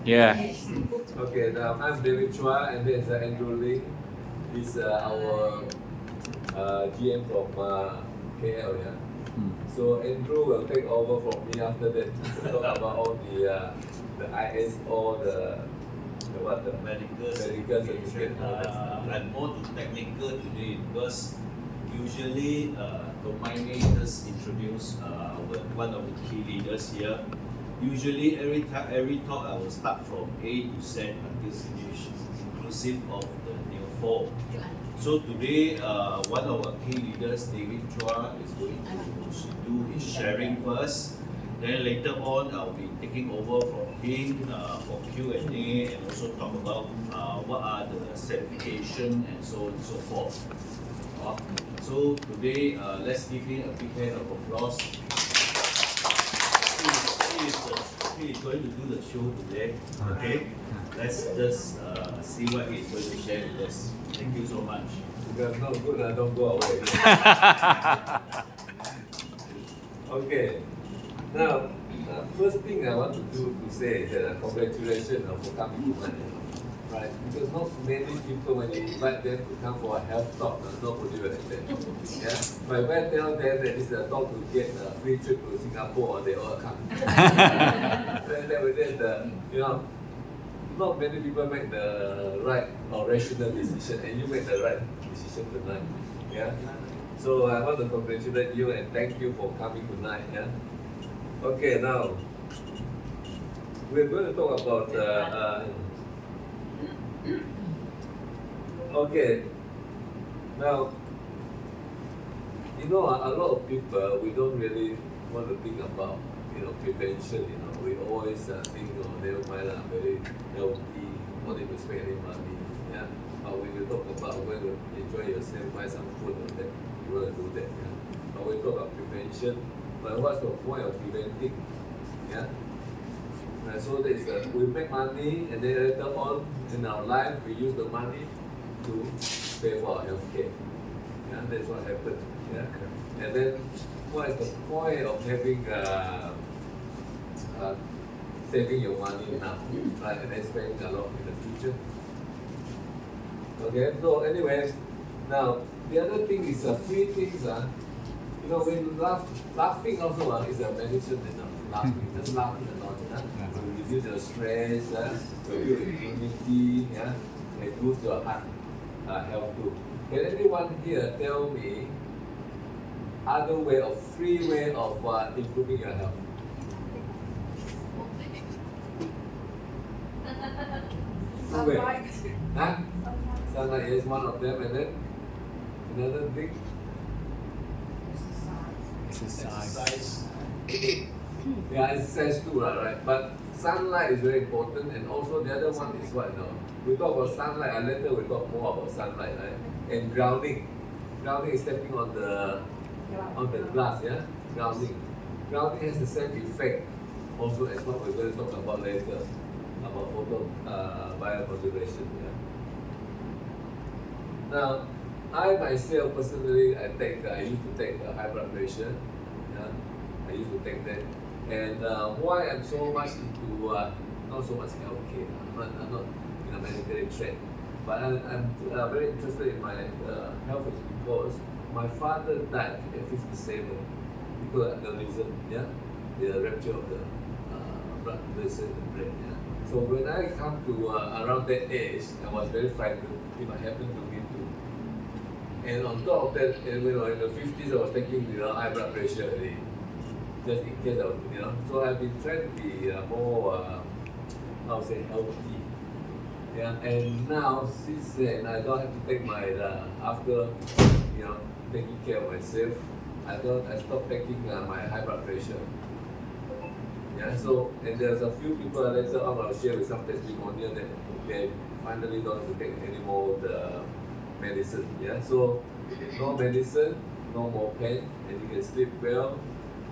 Yeah. Okay, now I'm David Chua, and this is Andrew Ling. He's our GM from KL. Yeah. So Andrew will take over from me after that to talk about all the ISO, the what the medical certificate, all that stuff. and more to technical today because usually Domaine just introduce one of the key leaders here. Usually every talk I will start from A to Z until finish, inclusive of the new four. So today one of our key leaders, David Chua, is going to do his sharing first. Then later on, I'll be taking over from him for Q&A and also talk about what are the certification and so on and so forth. So today, let's give him a big hand of applause. He is going to do the show today. Okay, let's just see what he's going to share with us. Thank you so much. If you're not good, don't go away. Okay. Now, first thing I want to say is that congratulations for coming to Manila, right? Because not many people, when you invite them to come for a health talk, nobody will attend. Yeah, but when I tell them that it's a talk to get a free trip to Singapore, they all come. then not many people make the right or rational decision, and you make the right decision tonight. Yeah. So I want to congratulate you and thank you for coming tonight. Yeah. Okay, now we're going to talk about. Okay, now a lot of people we don't really want to think about prevention. We always think never mind, I'm very healthy, not even spend any money. Yeah, but when you talk about when you enjoy yourself, buy some food or that, you want to do that. Yeah, but we talk about prevention. But what's the point of preventing? Yeah. So that is we make money, and then later on in our life we use the money to pay for our healthcare. Yeah, that's what happens. Yeah. And then what is the point of having saving your money now, right? And then spending a lot in the future. Okay. So anyway, now the other thing is three things. When laughing also is a medicine. Laughing, just laughing a lot. To reduce your stress, to build immunity, and boost your heart health too. Can anyone here tell me free way of improving your health? Sunlight. Huh? Sunlight is one of them, and then another thing. Exercise. Yeah, exercise too, right? But sunlight is very important, and also the other one is what? We talk about sunlight, and later we talk more about sunlight, right? And grounding. Grounding is stepping on the glass, yeah? Grounding. Grounding has the same effect also as what we're going to talk about later, about photo biomodulation. Yeah? Now, I myself personally, I used to take high blood pressure. Yeah? I used to take that. And why I'm so much into, not so much healthcare, I'm not in a medically trained, but I'm very interested in my health is because my father died at 57 because of the reason, the rupture of the blood vessel in the brain. Yeah? So when I come to around that age, I was very frightened if it happened to me too. And on top of that, in the 50s, I was taking high blood pressure already. Just in case of, so I've been trying to be more, healthy. Yeah, and now since then I don't have to take my after, taking care of myself. I stopped taking my high blood pressure. Yeah, so and there's a few people later on I'll share with some testimonial that they finally don't have to take any more the medicine. Yeah, so no medicine, no more pain, and you can sleep well.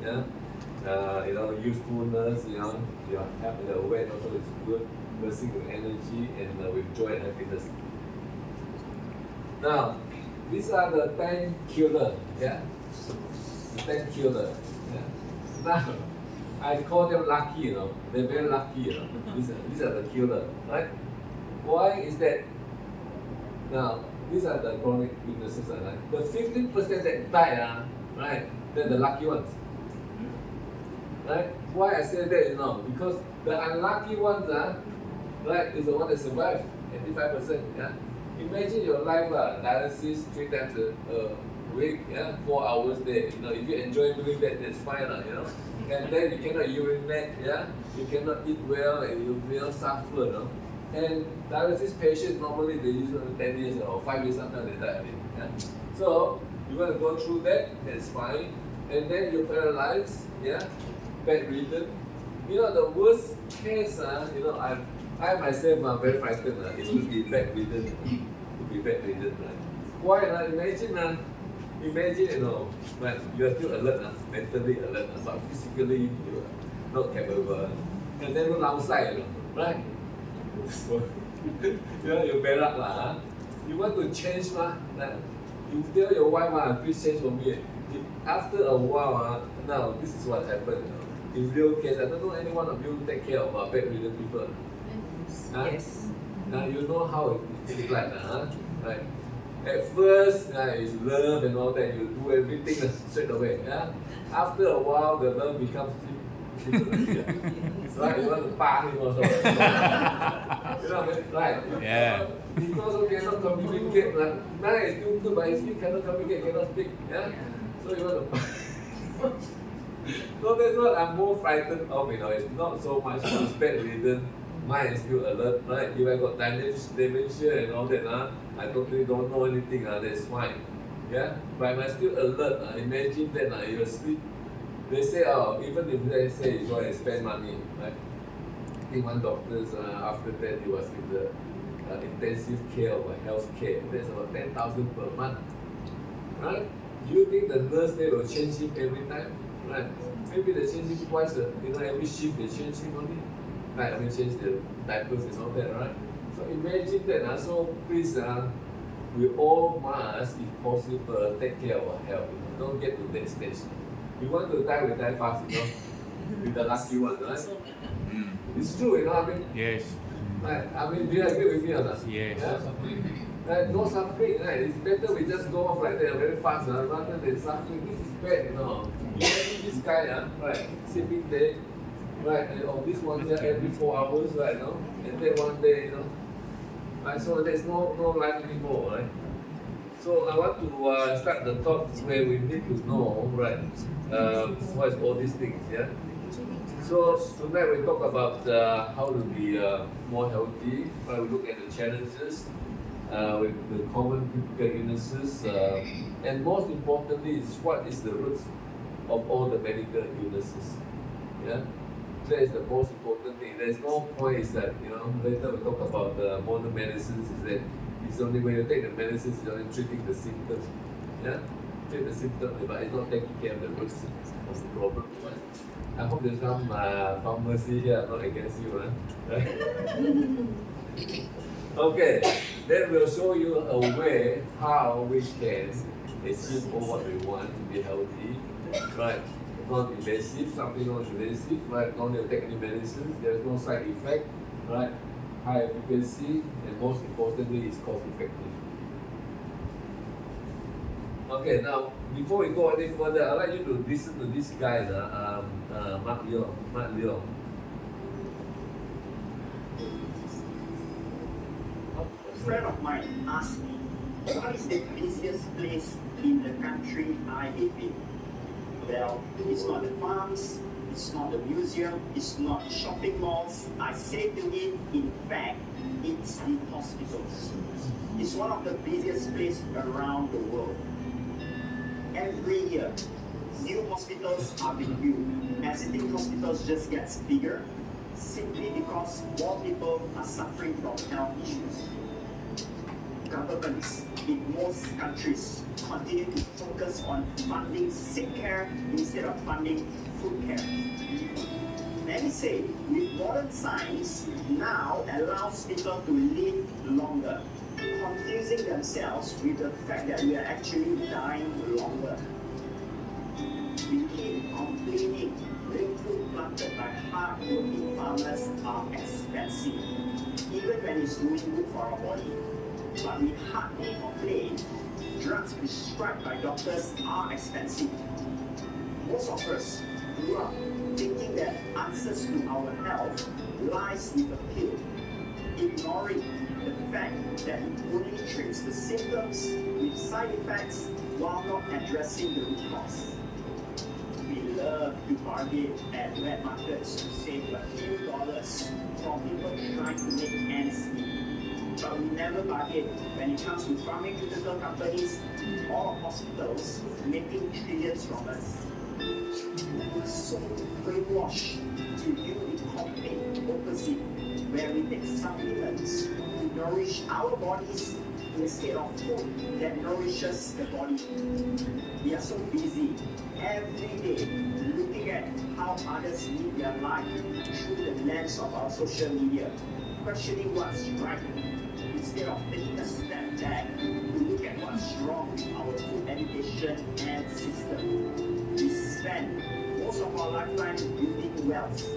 Yeah, usefulness, your health, the weight also is good, bursting with energy and with joy and happiness. Now, these are the 10 killer, the 10 killer. Yeah. Now, I call them lucky, you know. They're very lucky, you know. These are the killer, right? Why is that? Now, these are the chronic illnesses, right? The 15% that die, right? They're the lucky ones. Right? Why I say that, you know? Because the unlucky ones, right, is the one that survive, 85%. Yeah? Imagine your life, dialysis 3 times a week, 4 hours there. You know, if you enjoy doing that, that's fine, you know. And then you cannot urinate, you cannot eat well, and you will suffer, you know. And dialysis patients normally they use 10 years or 5 years sometimes they die. So you want to go through that, that's fine. And then you're paralyzed, bedridden. You know the worst case, you know, I myself am very frightened. Is to be bedridden, right? Why? Imagine, you know, but you are still alert, mentally alert, but physically you are not capable. And then you're outside, right? You bear up, You want to change, you tell your wife, please change for me. After a while, now this is what happened. In real case, I don't know any one of you take care of bedridden people. Yes. Now you know how it is like, right? At first, it's love and all that. You do everything straight away. After a while, the love becomes right? You want to party him also. You know, right? Yeah. Because we cannot communicate. Now it's still good, but he cannot communicate, cannot speak. So you want to. So that's what I'm more frightened of. You know, it's not so much bedridden. Mine is still alert, right? If I got dementia and all that, I totally don't know anything. That's fine. But I'm still alert. Imagine that you sleep. They say, even if they say you go and spend money, right? I think one doctor, after that, he was in the intensive care or health care. That's about 10,000 per month, right? Do you think the nurse there will change him every time, right? Maybe they change him twice, every shift they change him only, right? I mean, change the diapers and all that, right? So imagine that. So please, we all must, if possible, take care of our health. Don't get to that stage. You want to die, we die fast, with the lucky one, right? It's true, I mean. Yes. Right? I mean, do you agree with me or not? Yes. No suffering, right? It's better we just go off like that very fast, rather than suffering. This is bad, Imagine this guy, right? Sitting there, right? And on this one here every 4 hours, right? And then one day, Right? So there's no life anymore, right? So I want to start the talk where we need to know, right? What is all these things, So tonight we talk about how to be more healthy. Right? We look at the challenges with the common critical illnesses, and most importantly is what is the roots of all the medical illnesses. That is the most important thing. There's no point is that later we talk about the modern medicines. Is that it's only when you take the medicines, it's only treating the symptoms. Treat the symptoms, but it's not taking care of the roots of the problem. I hope there's some pharmacy here, not against you, right? Okay, then we'll show you a way how we can achieve all what we want to be healthy, right? Non-invasive, something non-invasive, right? Don't need to take any medicines, there's no side effect, right? High efficacy, and most importantly, it's cost effective. Okay, now before we go any further, I'd like you to listen to this guy, Mark Leong. A friend of mine asked me, what is the busiest place in the country I live in? Well, it's not the farms, it's not the museum, it's not the shopping malls. I say to him, in fact, it's the hospitals. It's one of the busiest places around the world. Every year, new hospitals are being built. Existing hospitals just get bigger simply because more people are suffering from health issues. Governments in most countries continue to focus on funding sick care instead of funding food care. Many say with modern science now allows people to live longer, confusing themselves with the fact that we are actually dying longer. We keep complaining, bring food planted by hard-working farmers are expensive, even when it's doing good for our body. But we hardly complain. Drugs prescribed by doctors are expensive. Most of us grew up thinking that answers to our health lies with a pill, ignoring the fact that it only treats the symptoms with side effects while not addressing the root cause. We love to bargain at wet markets to save a few dollars from people trying to make ends meet. But we never bargain when it comes to pharmaceutical companies or hospitals making trillions from us. We are so brainwashed to do the complete opposite, where we take supplements to nourish our bodies instead of food that nourishes the body. We are so busy every day looking at how others live their life through the lens of our social media, questioning what's right instead of taking a step back to look at what's wrong with our food education and system. We spend most of our lifetime building wealth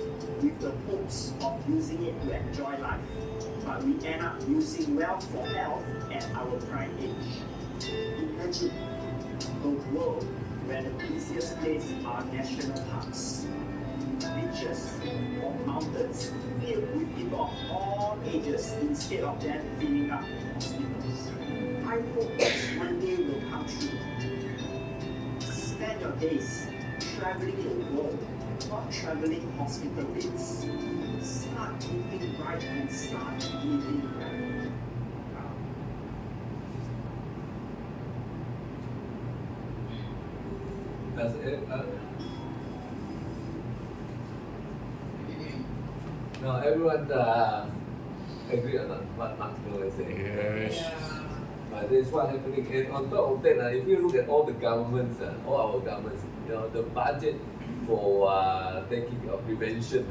with the hopes of using it to enjoy life, but we end up using wealth for health at our prime age. Imagine a world where the busiest places are national parks, beaches, or mountains filled with people of all ages instead of them filling up hospitals. I hope this one day will come true. Spend your days traveling the world, not traveling hospital beds. Start eating right and start living right. That's it. Now everyone agree on what Mark is saying. Yes. But this is what happening. And on top of that, if you look at all the governments, all our governments, the budget for taking care of prevention,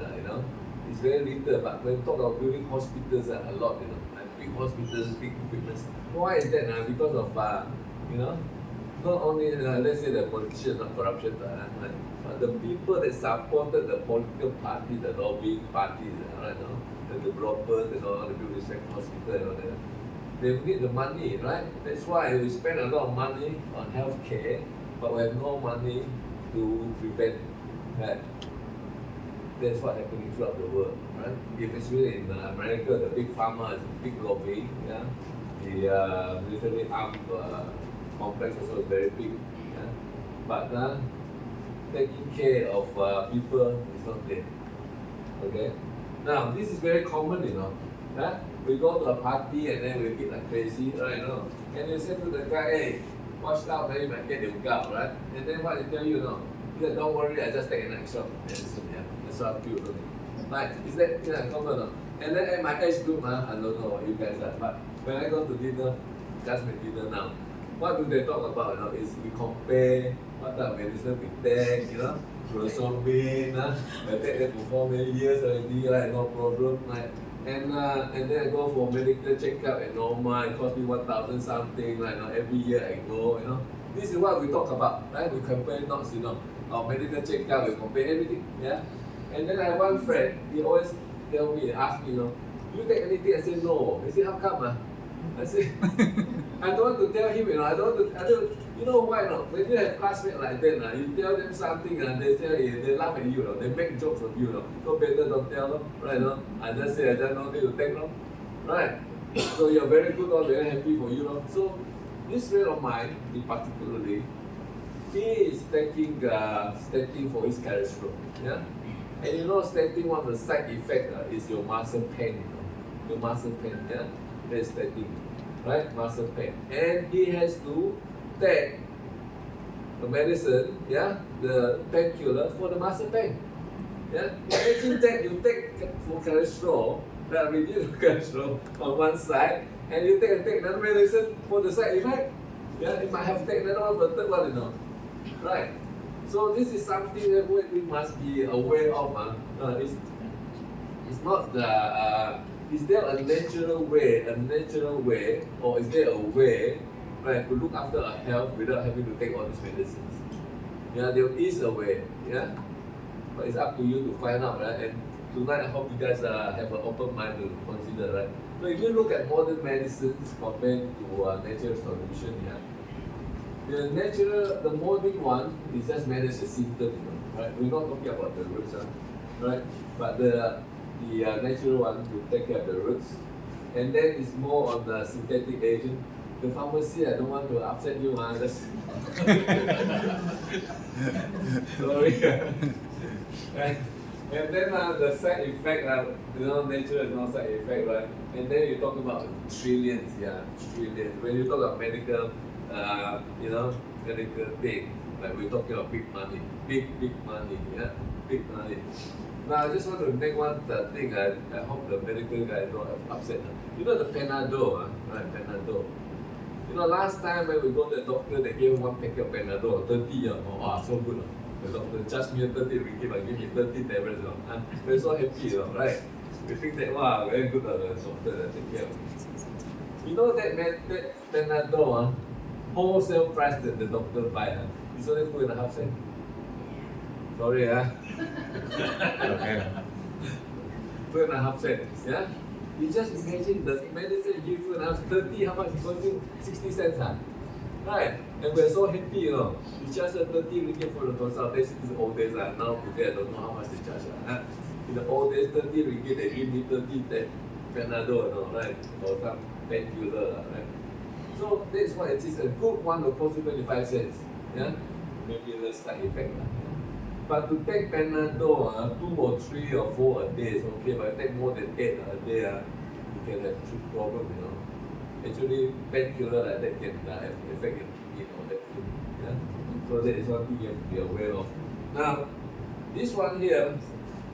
is very little. But when we talk about building hospitals, a lot, like big hospitals, big equipment. Why is that? Because of not only let's say the politicians, not corruption, but the people that supported the political party, the lobbying parties, the developers and all, the building hospital and all that. They need the money, right? That's why we spend a lot of money on healthcare, but we have no money to prevent that. That's what happening throughout the world, right? If it's really in America, the big pharma is big lobbying, the military armed complex also is very big, but taking care of people is not there. Okay. Now this is very common, We go to a party and then we eat like crazy, right? And you say to the guy, hey, watch out, man, you might get the gout, right? And then what they tell you, he said, don't worry, I just take an extra medicine, that's what I feel. Right? Is that common? And then at my age group, I don't know what you guys are, but when I go to dinner, just make dinner now. What do they talk about? Is we compare what type of medicine we take, Rosorbin, I take that for 4 many years already, right? No problem, right? And then I go for medical checkup at normal, it costs me 1,000 something, right? Every year I go, This is what we talk about, right? We compare notes, our medical checkup, we compare everything, yeah? And then I have one friend, he always tell me, ask me, do you take anything? I say no. He say, how come? I say, I don't want to tell him, I don't, you know why not? When you have classmates like that, you tell them something, they laugh at you, they make jokes of you, so better don't tell them, right? I just say, I just don't need to take them, right? So you're very good, very happy for you. So this friend of mine, in particularly, he is taking statin for his cholesterol, yeah? And statin, one of the side effects is your muscle pain, your muscle pain, yeah? That's statin, right? Muscle pain. And he has to take the medicine, the painkiller for the muscle pain. Yeah? Imagine that you take for cholesterol, that reduce cholesterol on one side, and you take another medicine for the side effect. Yeah, you might have to take another one for the third one, Right? So this is something that we must be aware of. It's not is there a natural way, or is there a way, right, to look after our health without having to take all these medicines? Yeah, there is a way, yeah. But it's up to you to find out, right? And tonight, I hope you guys have an open mind to consider, right? So if you look at modern medicines compared to natural solution, the modern one is just manage the symptom, right? We're not talking about the roots, right? But the natural one will take care of the roots, and then it's more on the synthetic agent. The pharmacy, I don't want to upset you, just sorry. Right? And then the side effect, nature is no side effect, right? And then you talk about trillions, trillions. When you talk about medical, medical thing, like we're talking about big money, big money, big money. Now I just want to make one thing. I hope the medical guys don't upset. You know the Panadol, right? Panadol. Last time when we go to the doctor, they gave one packet of Panadol, 30. Wow, so good. The doctor charged me 30 ringgit, but give me 30 tablets. We're so happy, right? We think that, wow, very good the doctor take care of me. That Panadol, wholesale price that the doctor buy, it's only 2.5 cents. Sorry, Okay. 2.5 cents, You just imagine the medicine give 2.5, 30, how much it cost you? 60 cents, right? And we're so happy, It's just 30 ringgit for the consultation in the old days. Now today I don't know how much they charge. In the old days, 30 ringgit, they give me 30 Panadol, right? Or some painkiller, right? So that's why it is. A good one will cost you 25 cents. Maybe the side effect. But to take Panadol, 2 or 3 or 4 a day is okay, but take more than 8 a day, you can have problem, Actually, painkiller like that can have effect in all that too. So that is one thing you have to be aware of. Now, this one here,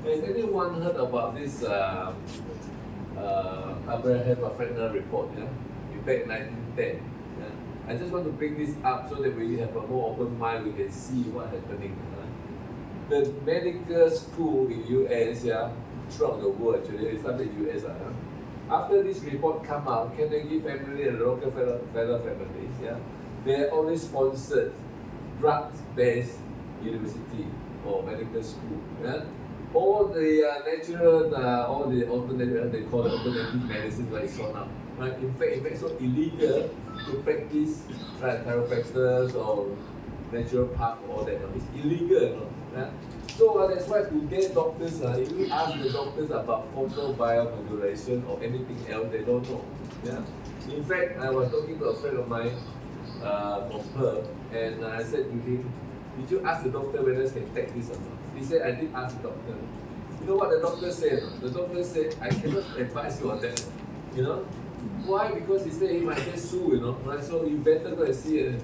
has anyone heard about this Abraham Fresner report? Back in 1910. I just want to bring this up so that we have a more open mind, we can see what's happening. The medical school in US, throughout the world actually, it started in US. After this report come out, Carnegie family and Rockefeller families, they always sponsored drugs-based university or medical school. All the natural, all the alternative, they call it alternative medicine, like it's now. Right? In fact, it's so illegal to practice chiropractors or natural path or all that. It's illegal. So that's why to get doctors, if you ask the doctors about photobiomodulation or anything else, they don't know. In fact, I was talking to a friend of mine from Perth, and I said to him, did you ask the doctor whether they can take this or not? He said, I did ask the doctor. You know what the doctor said? The doctor said, I cannot advise you on that. Why? Because he said he might get sued, right? So you better go and see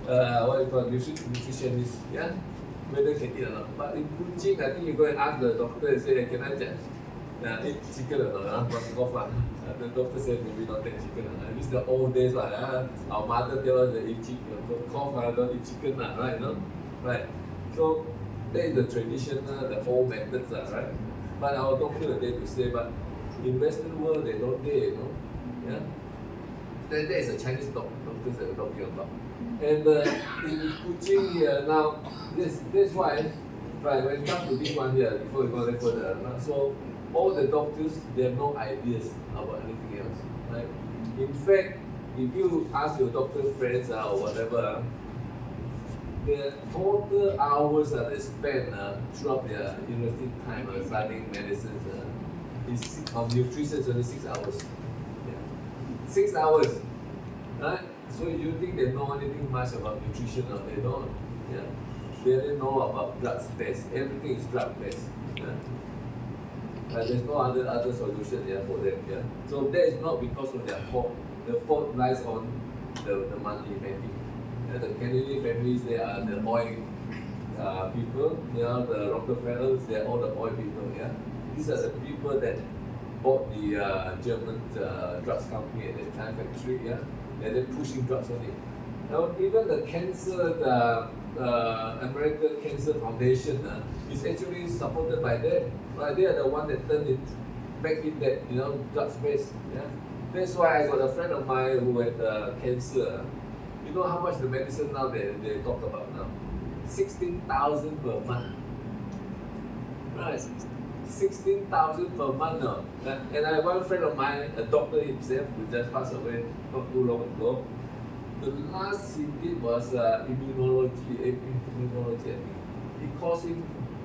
nutritionist, whether you can eat or not. But in Kuching, I think you go and ask the doctor and say, can I just eat chicken or not? The doctor said maybe not take chicken. It's the old days, our mother tell us that eat chicken, don't eat chicken, right? Right. So that is the traditional, the old methods, right? But our doctor they to say, but in Western world they don't dare, That is a Chinese doctors that we're talking about. And in Kuching here now, that's why, right, when it comes to this one here, before we go there further, so all the doctors, they have no ideas about anything else, right? In fact, if you ask your doctor friends or whatever, the total hours that they spend throughout their university time studying medicine of nutrition is only 6 hours. 6 hours, right? So you think they know anything much about nutrition? Or they don't. They only know about drugs based. Everything is drug based. There's no other solution for them. So that is not because of their fault. The fault lies on the money making. The Kennedy families, they are the oil people. The Rockefellers, they are all the oil people. These are the people that bought the German drugs company at that time, factory. And they're pushing drugs on it. Now, even the cancer, the American Cancer Foundation is actually supported by them. Right? They are the one that turned it back in that, drugs based. That's why I got a friend of mine who had cancer. You know how much the medicine now they talk about now? 16,000 per month. Right. 16,000 per month now. And I have one friend of mine, a doctor himself, who just passed away not too long ago. The last he did was immunology, I think. It cost him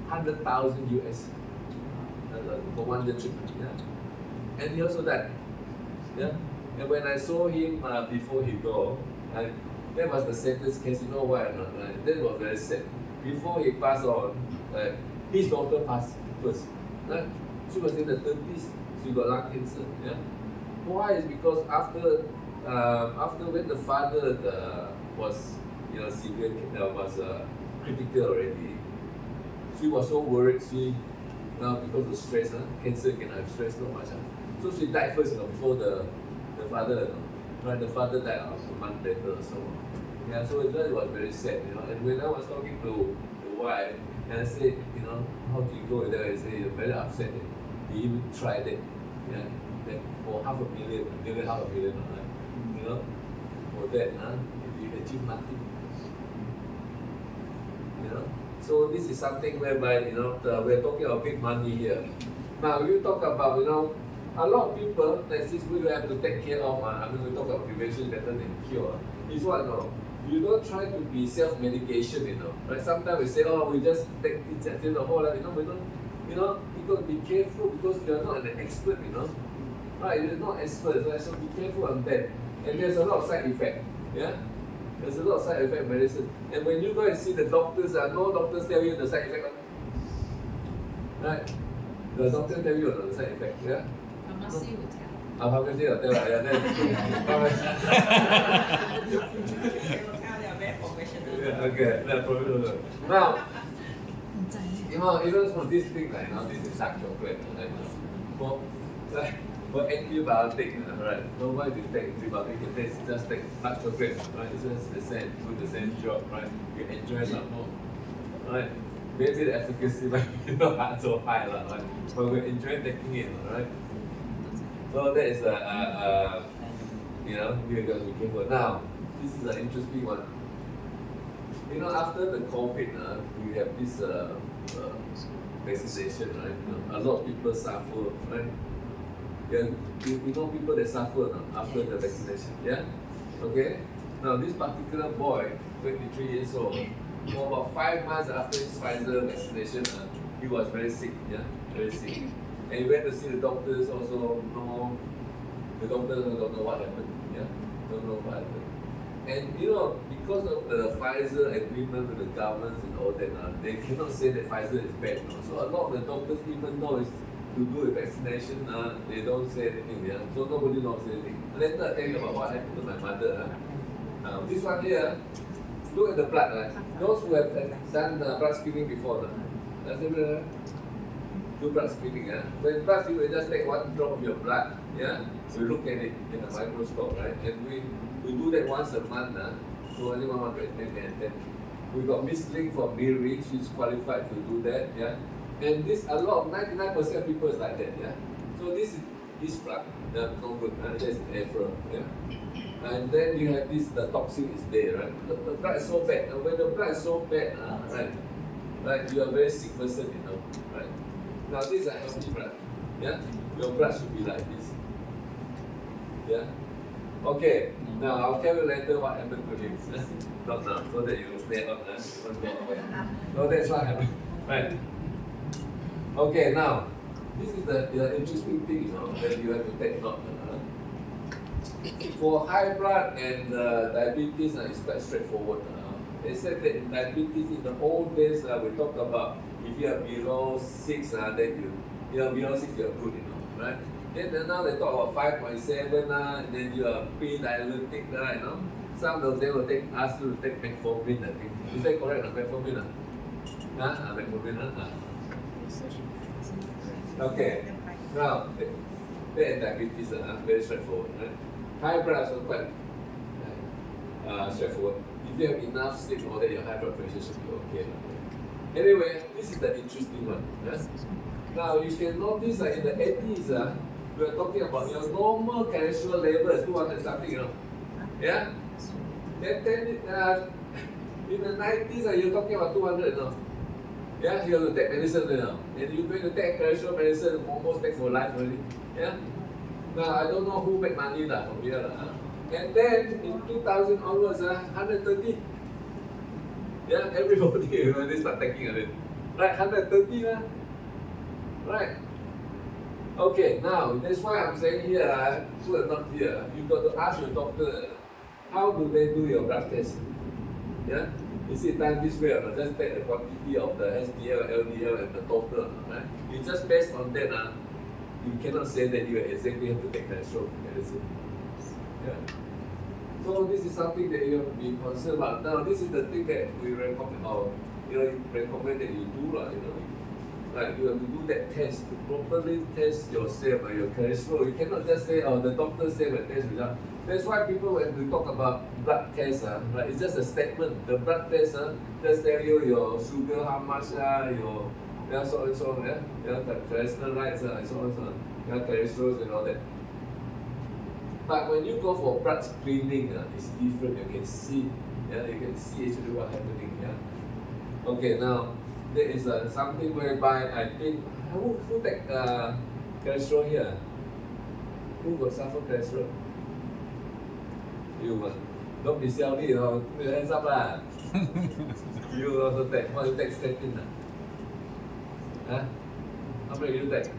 100,000 US for 1 year treatment. Yeah. And he also died. Yeah. And when I saw him before he go, that was the saddest case. You know why or not? That was very sad. Before he passed on, his daughter passed first. Right? She was in the 30s. She got lung cancer. Yeah. Why? Is because after when the father was severe, was critical already. She was so worried. She because of stress, cancer can have stress so much. So she died first, before the father. Right, the father died a month later or so. Yeah, so it was very sad, And when I was talking to the wife, and I said, how do you go with that? I said, you're very upset. He even tried it, that for $500,000, nearly $500,000, for that, you achieve nothing. So this is something whereby, we're talking about big money here. Now, you talk about, a lot of people that since we have to take care of, we talk about prevention better than cure. Is what you don't try to be self-medication, Right? Sometimes we say, we just take this and the whole life, we don't, you got to be careful because you're not an expert, Right? You're not expert, right? So be careful on that. And there's a lot of side effect, yeah? There's a lot of side effect medicine. And when you go and see the doctors, no doctors tell you the side effect, right? The doctor tell you the side effect, yeah? Pharmacy will tell. Pharmacy will tell, yeah. They will tell they are very professional. Yeah, okay, that's professional. Now, even for this thing, this is dark chocolate, for antibiotic, right? So why do you take antibiotic? You can just take dark chocolate, right? It's just the same, do the same job, right? You enjoy some more, right? Maybe the efficacy might be not so high, right? But we enjoy taking it, right? So that is you got to be careful. Now, this is an interesting one. After the COVID, we have this vaccination, right? A lot of people suffer, right? Yeah, you know people that suffer after the vaccination, yeah? Okay? Now, this particular boy, 23 years old, for about 5 months after his Pfizer vaccination, he was very sick, yeah? Very sick. And he went to see the doctors also, the doctors don't know what happened, yeah? Don't know what happened. And because of the Pfizer agreement with the governments and all that, they cannot say that Pfizer is bad. So a lot of the doctors, even though it's to do with vaccination, they don't say anything, yeah? So nobody knows anything. Later I tell you about what happened to my mother. Now this one here, look at the blood, right? Those who have done blood screening before, does everyone do blood screening? When blood screening, we just take one drop of your blood, yeah? We look at it in a microscope, right? And we do that once a month, so only 1 month, and we got Miss Ling from Miri, she's qualified to do that, yeah? And this, a lot of 99% of people is like that, yeah? So this is this blood, no good, that's April, yeah? And then you have this, the toxin is there, right? The blood is so bad, and when the blood is so bad, right, you are a very sick person, right? Now this is a healthy blood, yeah? Your blood should be like this, yeah? Okay, now I'll tell you later what happened to him. Not now, so that you will stay on. So that's what happened, right? Okay, now this is the interesting thing, that you have to take note. For high blood and diabetes, it's quite straightforward. They said that in diabetes, in the old days, we talked about if you are below 6, then below 6 you are good, right? Then now they talk about 5.7, and then you are pre-diabetic, right? Some of them will ask you to take metformin, I think. Is that correct? Metformin? Metformin? Okay. Now, that diabetes, very straightforward, right? High blood also quite straightforward. If you have enough sleep, then your high blood pressure should be okay. Anyway, this is the interesting one. Yes? Now, you can notice in the 80s, we are talking about your normal cholesterol level is 200 something, Yeah? Then in the 90s, you're talking about 200, Yeah, you have to take medicine now. And you're going to take cholesterol medicine, almost take for life already. Yeah. Now I don't know who make money from here. And then in 2000 onwards, 130. Yeah, everybody when they start taking it. Right, 130 Right. Okay, now that's why I'm saying here, put a note here. You got to ask your doctor, how do they do your blood test? Yeah? Is it done this way or not? Just take the quantity of the HDL, LDL and the total, right? It's just based on that, you cannot say that you exactly have to take cholesterol medicine. Yeah. So this is something that you have to be concerned about. Now this is the thing that we recommend, or recommend that you do, like you have to do that test to properly test yourself or your cholesterol. You cannot just say, oh, the doctor said the test result. That's why people, when we talk about blood tests, right, it's just a statement. The blood test just tell you your sugar, how much, your so and so, the cholesterol rights, so and so, cholesterol and all that. But when you go for blood screening, it's different. You can see, you can see actually what's happening. Yeah. Okay, now there is something whereby I think who take cholesterol here? Who will suffer cholesterol? You don't be selfish, put your hands up lah. You also take. What you take statin? Huh? How many you take?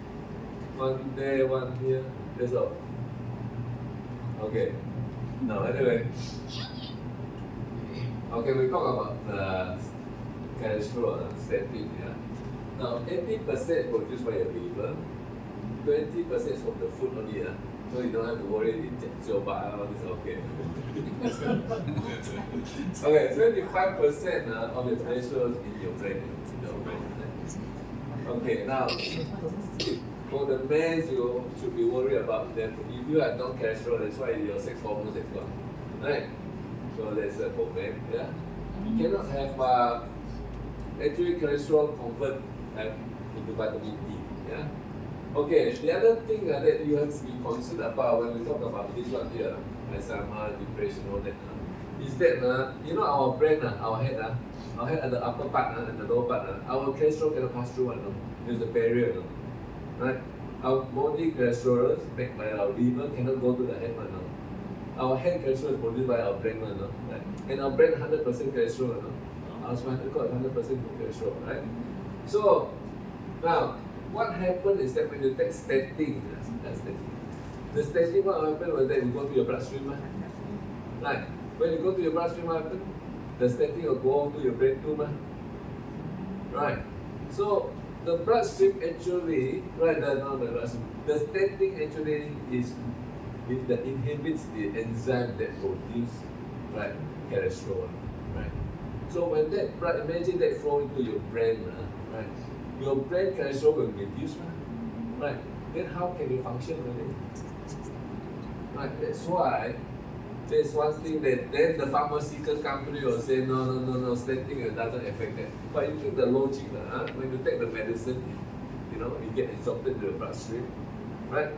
One there, one here. That's all. Okay. Now anyway. Okay, we talk about the cholesterol, statin. Yeah. Now 80% produced by your liver, 20% is from the food only. So you don't have to worry all this okay. Okay, 25% of your cholesterol is in your brain. Okay, now for the men, you should be worried about them. If you have no cholesterol, that's why your sex hormones is gone. Right? So that's for men. Yeah? You cannot have actually cholesterol convert into vitamin D. Yeah? Okay, the other thing that you have to be concerned about when we talk about this one here, Alzheimer's, depression, all that, is that our brain, our head at the upper part and the lower part, our cholesterol cannot pass through. There's a barrier. Right? Our body cholesterol made by our liver cannot go to the head. Our head cholesterol is produced by our brain. Right? And our brain 100% cholesterol. Our spinal cord 100% cholesterol. Right? So, now, what happened is that when you take statin, the statin, what happened was that you go to your bloodstream. Right? When you go to your bloodstream, what happened? The statin will go to your brain too. Right? So, the bloodstream actually, the statin actually inhibits the enzyme that produces cholesterol. Right? So when that blood, imagine that flow into your brain, right? Your brain cholesterol will reduce, right? Then how can you function really? Right? That's why there's one thing that then the pharmaceutical company will say no, statin doesn't affect that. But you think the logic, when you take the medicine, you get absorbed into the bloodstream, right?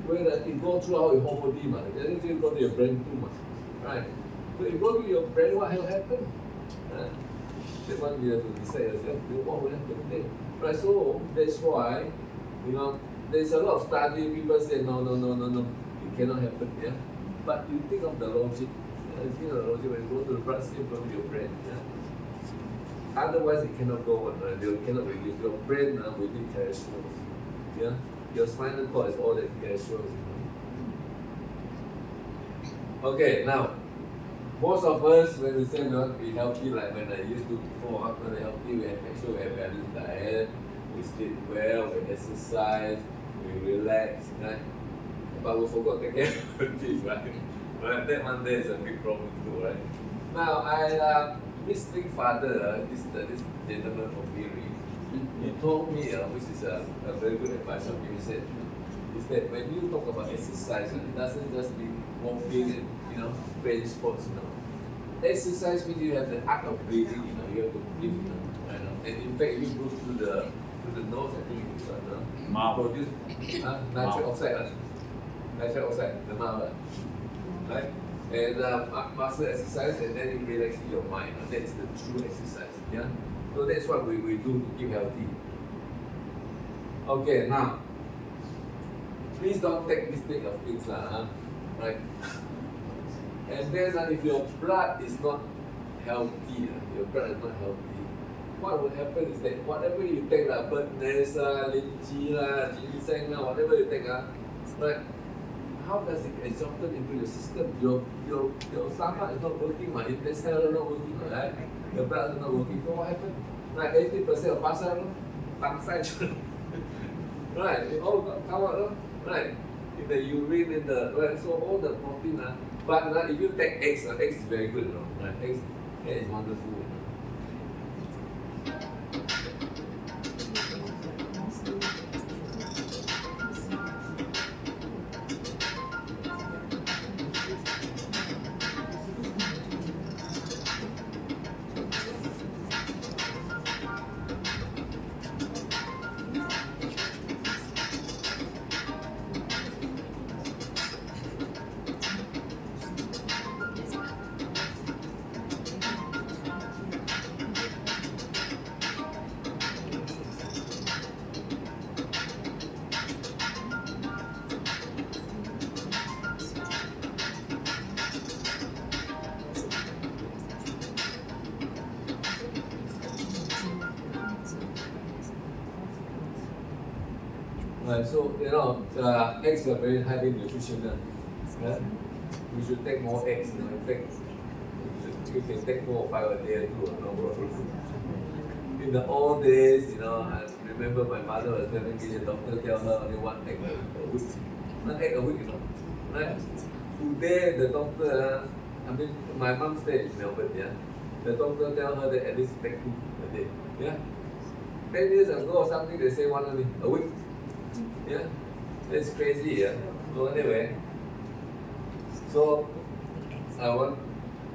When it goes throughout your whole body, then it go to your brain too, right? So if you go to your brain, what will happen? That one you have to decide yourself, what will happen then? Right, so that's why, there's a lot of study, people say no, it cannot happen, yeah? But you think of the logic, you think of the logic when you go to the bloodstream, go to your brain, yeah? Otherwise it cannot go on, you cannot reduce your brain will need cholesterol, yeah? Your spinal cord is all that cholesterol. Okay, now, most of us, when we say we want to be healthy, like when I used to before, when we're healthy, we have make sure we have balanced diet, we sleep well, we exercise, we relax, right? But we forgot to take care of our teeth, right? That one day is a big problem too, right? Now, this big father, this gentleman from Miri, he told me, which is a very good advice of you, he said, is that when you talk about exercise, it doesn't just mean walking and playing sports. Exercise means you have the act of breathing. You have to breathe. And in fact, if you breathe through the nose, I think you produce nitric oxide. Nitric oxide, the mouth, right? And muscle exercise, and then you relax your mind. That is the true exercise. Yeah. So that's what we do to keep healthy. Okay, now, please don't take this thing of things, right? And then if your blood is not healthy, your blood is not healthy, what will happen is that whatever you take, bird nest, lychee, ginseng, whatever you take, right? How does it absorb into your system? Your stomach is not working, my intestine is not working, right? Your blood is not working. So what happened? Like 80% of pasal, right? It all come out, right? In the urine, in the right. So all the protein, but if you take eggs, eggs is very good, right? Eggs is wonderful. Right, so eggs are very highly nutritional. Yeah? We should take more eggs. In fact, you can take 4 or 5 a day too. No problem. In the old days, I remember my mother was telling me the doctor tell her only 1 egg a week. 1 egg a week, Right? Today the doctor, my mom stayed in Melbourne. Yeah. The doctor tell her that at least take 2 a day. Yeah. 10 years ago or something, they say 1 only a week. Yeah, that's crazy. Yeah. So anyway, so I want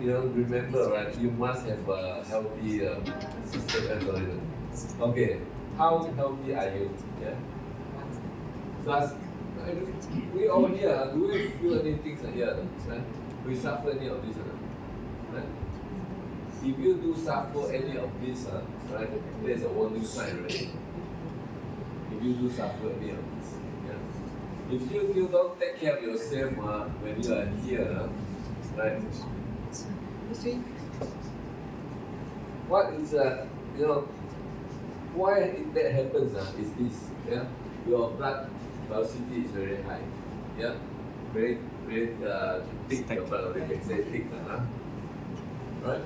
remember, right? You must have a healthy system. Okay, how healthy are you? Yeah. Does we all here? Do we feel any things here? Right? We suffer any of this? Right? If you do suffer any of this, right? There's a warning sign, right? If you do suffer any of this. If you don't take care of yourself when you are here, right? What is why that happens is this, yeah? Your blood velocity is very high, yeah? Very thick, your blood, they can say thick, right?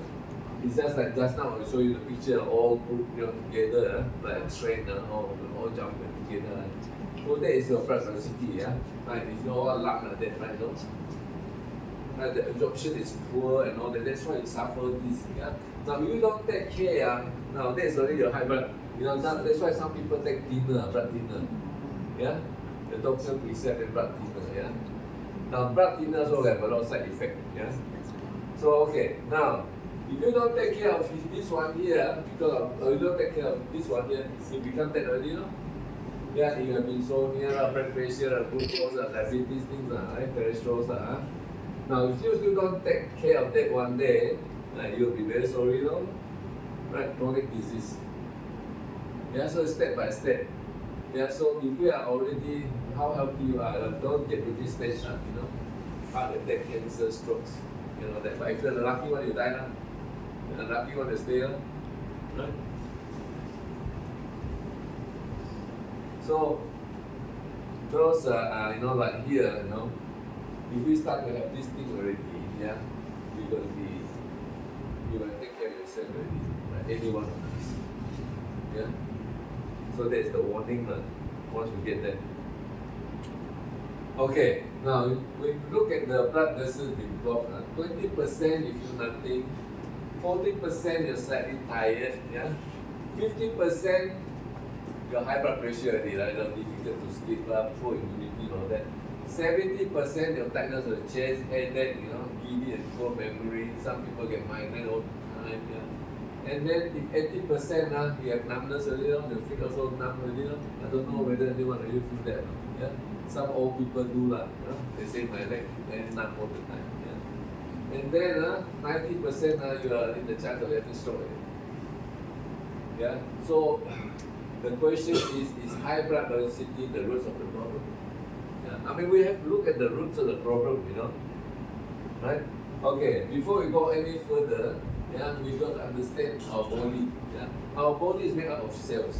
It's just like just now I show you the picture all put together, like a train, all jumping together. So that is your blood velocity, yeah? Right? It's not all luck like that, right? No? Right? The absorption is poor and all that. That's why you suffer this. Yeah? Now you don't take care, now that's already your high blood. That's why some people take blood thinner. Yeah? The doctor prescribes the blood thinner, yeah? Now blood thinner also have a lot of side effect, yeah? So okay, now if you don't take care of this one here, because you don't take care of this one here, you become that already, Yeah, you have insomnia, blood pressure, glucose, diabetes, things, right? Cholesterol, Now, if you still don't take care of that one day, you'll be very sorry, right? Chronic disease. Yeah, so step by step. Yeah, so if you are already how healthy you are, don't get to this stage, heart attack, cancer, strokes, that. But if you're the lucky one, you die now. You're the lucky one to stay, right? So those like here, if we start to have this thing already, yeah, you will take care of yourself already, right? Any one of us. Yeah. So that's the warning once we get there. Okay, now we look at the blood vessels being blocked. 20% you feel nothing, 40% you're slightly tired, yeah. 50% your high blood pressure already, right? Difficult to sleep, poor immunity and all that. 70% your tightness of the chest, headache, giddy and poor memory. Some people get migraine all the time, yeah. And then if 80% you have numbness already, your feet also numb already. I don't know whether anyone of you feel that, yeah. Some old people do they say my leg is numb all the time, yeah. And then 90% you are in the chance of having stroke. Yeah. So the question is high blood density the roots of the problem? Yeah. I mean, we have to look at the roots of the problem, you know, right? Okay. Before we go any further, yeah, we got to understand our body. Yeah. Our body is made up of cells,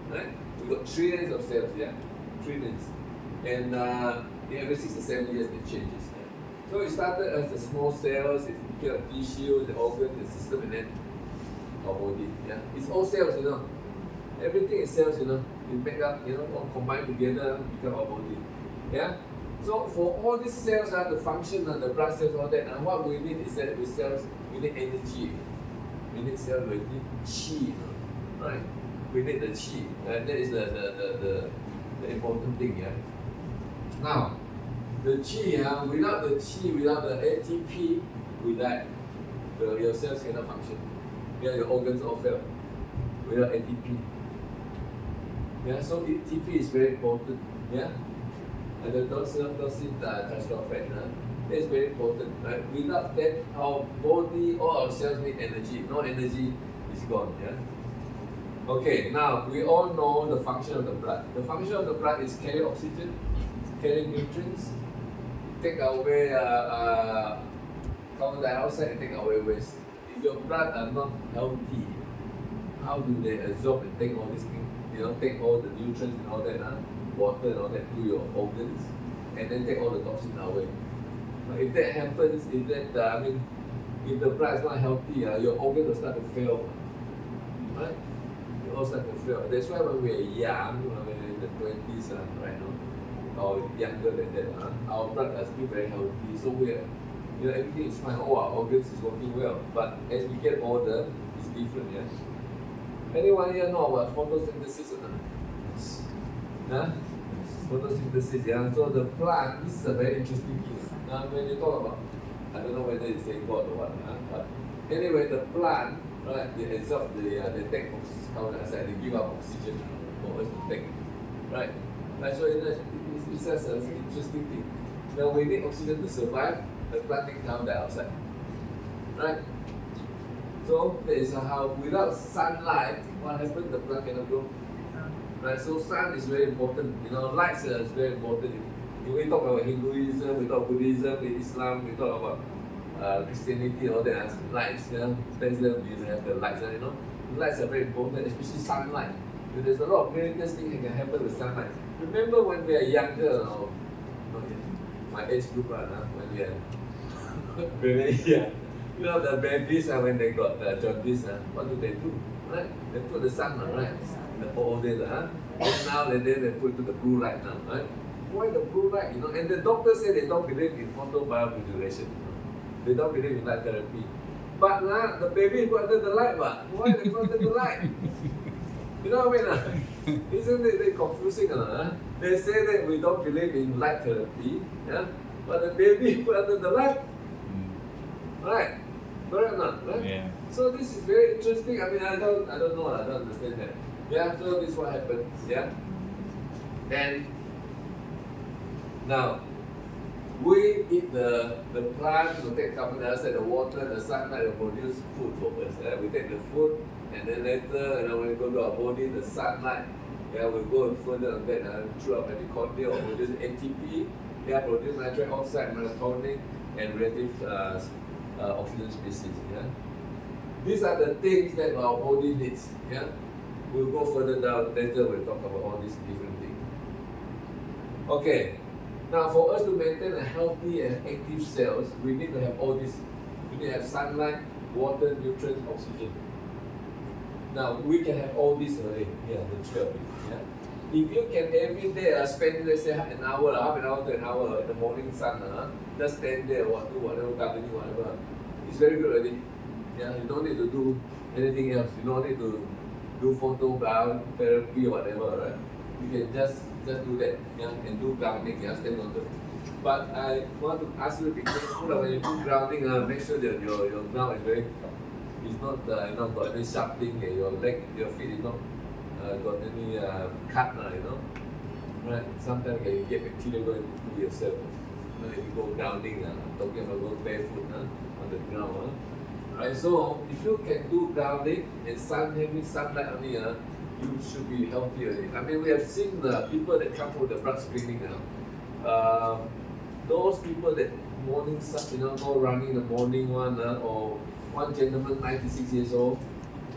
right? We got trillions of cells. Yeah, trillions, and every 6 to 7 years it changes. Yeah? So it started as the small cells, it became a tissue, the organ, the system, and then our body. Yeah, it's all cells, you know. Everything is cells, you know. It make up, you know, all combined together become our body. Yeah. So for all these cells, the function and the blood cells, all that, and what we need is that with cells, we need energy. We need cells, we need qi, you know? Right? We need the qi. That is the important thing. Yeah. Now, the qi, without the qi, without the ATP, we die. Your cells cannot function. Yeah, your organs all fail without ATP. Yeah, so ATP is very important. Yeah, and the toxin trans-fat, that is very important. Right? Without that, our body, all our cells need energy. No energy is gone. Yeah. Okay, now we all know the function of the blood. The function of the blood is carry oxygen, carry nutrients, take away carbon dioxide, and take away waste. If your blood are not healthy, how do they absorb and take all these things? You know, take all the nutrients and all that, water and all that to your organs, and then take all the toxins away. Now, if that happens, if the blood is not healthy, your organs will start to fail, right? They all start to fail. That's why when we're young, when we're in the 20s, right now, or younger than that, our blood is still very healthy. So everything is fine. All our organs is working well. But as we get older, it's different. Yeah. Anyone here know about photosynthesis or not? Huh? Photosynthesis, yeah. So the plant, this is a very interesting thing. When you talk about, I don't know whether you say God or what, but anyway, the plant, right, they absorb they take carbon dioxide, they give up oxygen for us to take, right? Right, so it's just an interesting thing. Now we need oxygen to survive, the plant takes carbon dioxide, right? So that is how, without sunlight, what happens? The plant cannot grow. Right, so sun is very important. You know, light is very important. When we talk about Hinduism, we talk Buddhism, Islam, we talk about Christianity, all that. Lights, you know, that's the you have the lights. You know, lights are very important, especially sunlight. There's a lot of miraculous things that can happen with sunlight. Remember when we are younger, my age group, when we are very young. You know, the babies, when they got jaundice, what do? Right? They put the sun, right? The old days, and now and then they put to the blue light now, right? Why the blue light? You know, and the doctors say they don't believe in photobiomodulation. They don't believe in light therapy. But the baby put under the light, but why they put under the light? You know what I mean? Isn't it confusing? They say that we don't believe in light therapy, yeah? But the baby put under the light, right? Correct or not? Right? Yeah. So this is very interesting. I mean, I don't know. I don't understand that. Yeah. So this is what happens. Yeah. And now we eat the plant. We take carbon dioxide, the water, the sunlight, will produce food for us. Yeah? We take the food, and then later, when we go to our body, the sunlight, yeah, we go further on that through our mitochondria, or produce ATP. Yeah, produce nitric oxide, melatonin, and reactive oxygen species. Yeah. These are the things that our body needs. Yeah. We'll go further down later. We'll talk about all these different things. Okay. Now, for us to maintain a healthy and active cells, we need to have all this. We need to have sunlight, water, nutrients, oxygen. Now, we can have all this already. Yeah, the 12. Yeah. If you can every day spend, let's say, an hour, half an hour to an hour in the morning sun, just stand there, do whatever, gardening, whatever, it's very good already. Yeah, you don't need to do anything else. You don't need to do phototherapy or whatever, right? You can just do that, yeah, and do grounding, yeah, stand on the. But I want to ask you to be careful when you do grounding. Make sure that your ground is very, it's not got any sharp thing, and your leg, your feet is not got any cut, right? Sometimes you get bacteria going into yourself. If you go grounding, talking about go barefoot on the ground, Right? So if you can do grounding and heavy sunlight only, you should be healthy already. I mean, we have seen the people that come for the blood screening now. Those people that morning sun, go running in the morning one, or one gentleman 96 years old,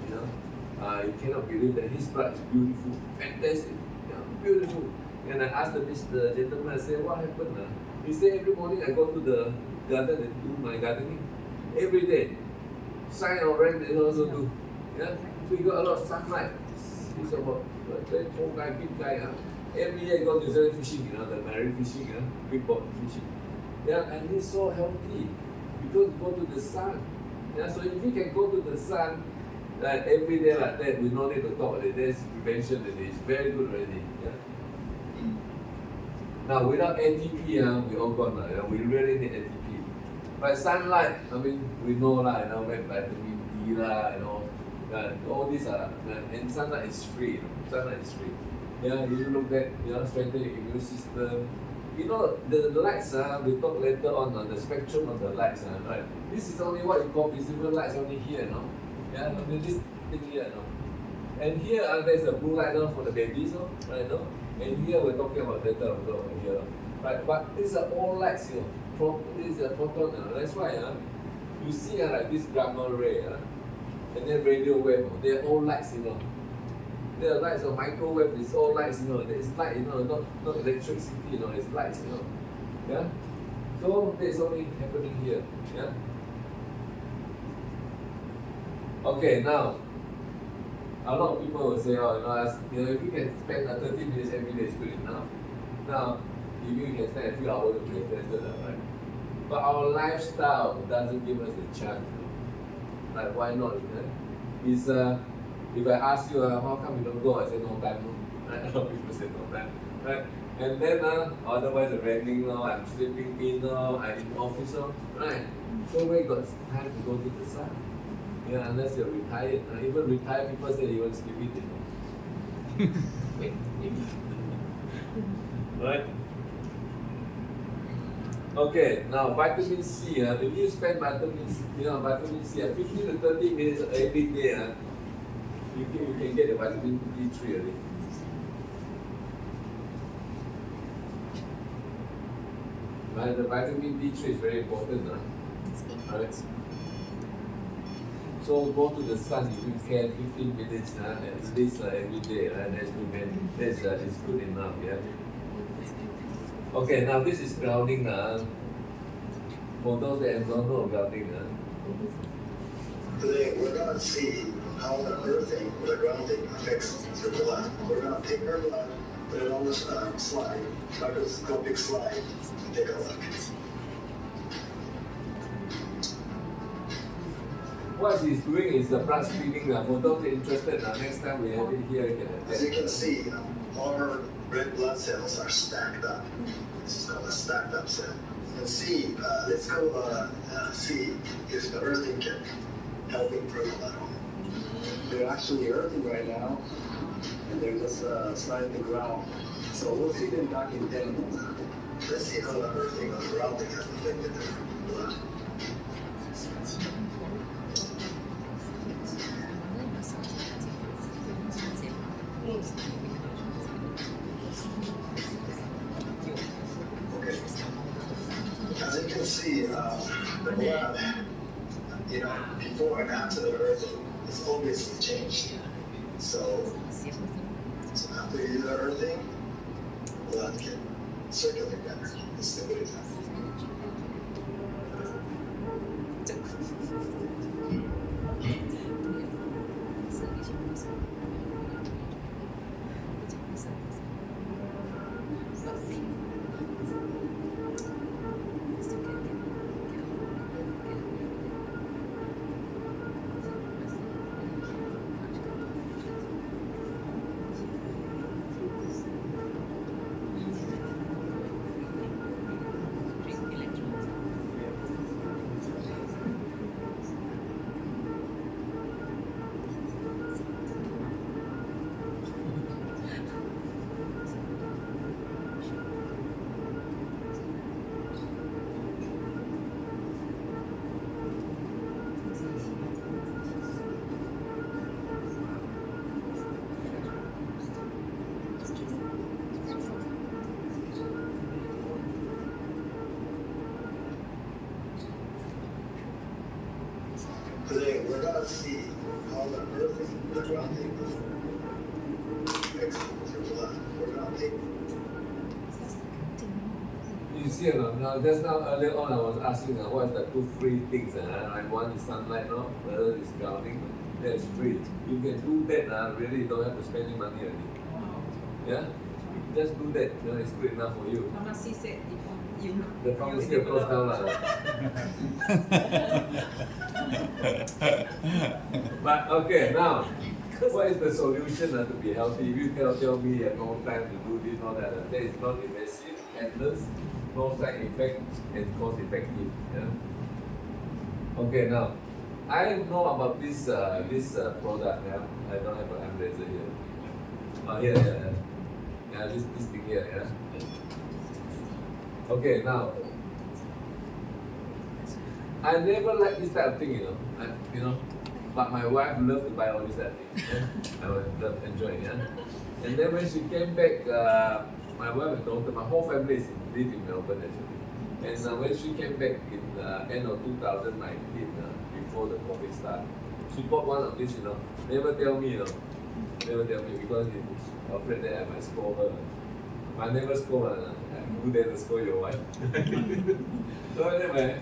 you cannot believe that his blood is beautiful, fantastic, beautiful. And I asked the gentleman, I said, what happened? He said, every morning I go to the garden and do my gardening. Every day. Shine or rain, they also do. Yeah? So he got a lot of sunlight. He's about very tall guy, big guy. Every year he go to New fishing, the marine fishing, big boat fishing. Yeah, and he's so healthy because he go to the sun. Yeah, so if you can go to the sun every day like that, we don't need to talk already. That's prevention already. It's very good already. Yeah? Now without ATP, we all gone. We really need ATP. But sunlight, I mean, we know vitamin D all these are, and sunlight is free. Sunlight is free. Yeah, you look at, strengthen your immune system. The lights, we talk later on the spectrum of the lights, right? This is only what you call visible lights only here, Yeah, I mean this thing here, And here there's a blue light for the babies, right? And here we're talking about later over here, right? But these are all lights, This is a photon, that's why you see like this gamma ray, and then radio wave, they're all lights, They're lights or microwave, it's all lights, It's light, not electricity, it's lights, Yeah? So that's only happening here. Yeah? Okay, now a lot of people will say, if you can spend 30 minutes every day, it's good enough. Now, if you can spend a few hours a day, that's good enough, right? But our lifestyle doesn't give us the chance. Like, why not? It's if I ask you, how come you don't go? I say no time. Right? A lot of people say no time. Right? And then otherwise it's raining now, I'm sleeping in now, I'm in office now, right? So we got time to go to the sun. Yeah, unless you're retired. Even retired people say you want to sleep in. Right? Okay, now vitamin C. If you spend vitamin C 15 to 30 minutes every day, you can get the vitamin D3 already. Right, the vitamin D3 is very important. Right? So go to the sun if you can, 15 minutes at least every day. That's too many. That's good enough. Yeah. Okay, now this is grounding. For those that don't know grounding. Today we're going to see how the earthing or the grounding affects your blood. We're going to take our blood, put it on the slide, microscopic slide, and take a look. What he's doing is the blood screening. For those interested, next time we have it here. As you can see, our red blood cells are stacked up. This is called a stacked up cell. And see, let's go see if the earthing can help improve that one. They're actually earthing right now, and they're just sliding the ground. So we'll see them back in 10 minutes. Let's see how the earthing or grounding has affected their blood. Okay. As you can see, the blood, before and after the earthing, it's obviously changed. So after you do the earthing, blood can circulate better. It's a good example. we're gonna see how the earthing, the grounding fixed to blood. We're gonna take. You see, now just now earlier on I was asking what is the two free things, like one is sunlight, no? The other is grounding. That's free. You can do that, really you don't have to spend any money already. Yeah? Just do that, it's good enough for you. Pharmacy said you The pharmacy will close down. But okay, now, what is the solution to be healthy? If you cannot tell me you have no time to do this, all that, that is not invasive, endless, no side effect, and cost effective. Yeah? Okay, now, I know about this product. Yeah? I don't have an hand laser here. Oh, yeah, this thing here. Yeah. Okay, now, I never like this type of thing, but my wife loved to buy all this type of thing. Yeah? I would love enjoying, yeah. And then when she came back, my wife and daughter, my whole family live in Melbourne actually. And when she came back in end of 2019, before the COVID started, she bought one of this, never tell me, never tell me because it's afraid that I might scold her. I never scold her. Who dare to scold your wife? So anyway,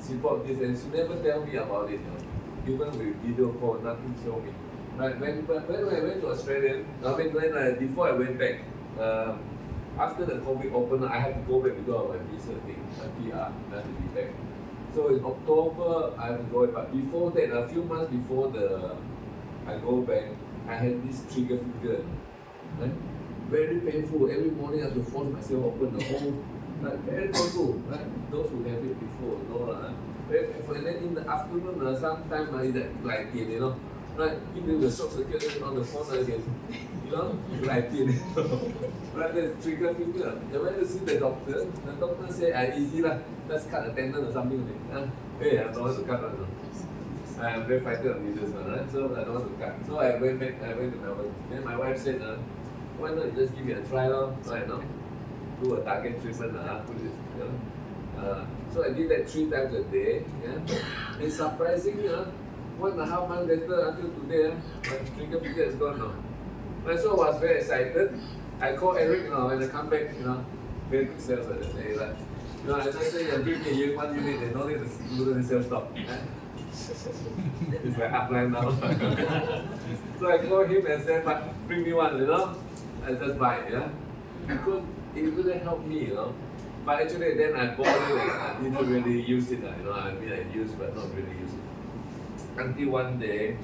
she bought this and she never tell me about it. Even with video call, nothing show me. Right, when I went to Australia, before I went back, after the COVID opened, I had to go back because of my visa thing, my PR, I had to be back. So in October, I had to go back. But before that, a few months before I go back, I had this trigger finger. Right? Very painful. Every morning I have to force myself open the whole, very painful. Right? Those who have it before know. Very painful. And then in the afternoon, sometimes like right? Even the short circuit on the phone again, like right? That's trigger finger. I went to see the doctor. The doctor said, easy lah. Let's cut a tendon or something. Hey, I don't want to cut. I'm very frightened of needles, right? So I don't want to cut. So I went back. I went to Melbourne. Then my wife said, why not you just give it a try, right? No? Do a target treatment, so I did that 3 times a day. Yeah? And surprisingly, 1.5 months later until today, my trigger finger is gone now. Right, so I was very excited. I called Eric when I come back, very good sales at that day. I just say, give me 1 unit, they don't need to do the sales stop. It's my upline now. So I called him and said, but bring me one, I just buy it, yeah. Because it really helped me, But actually then I bought it and I didn't really use it, I mean I used but not really use it. Until one day,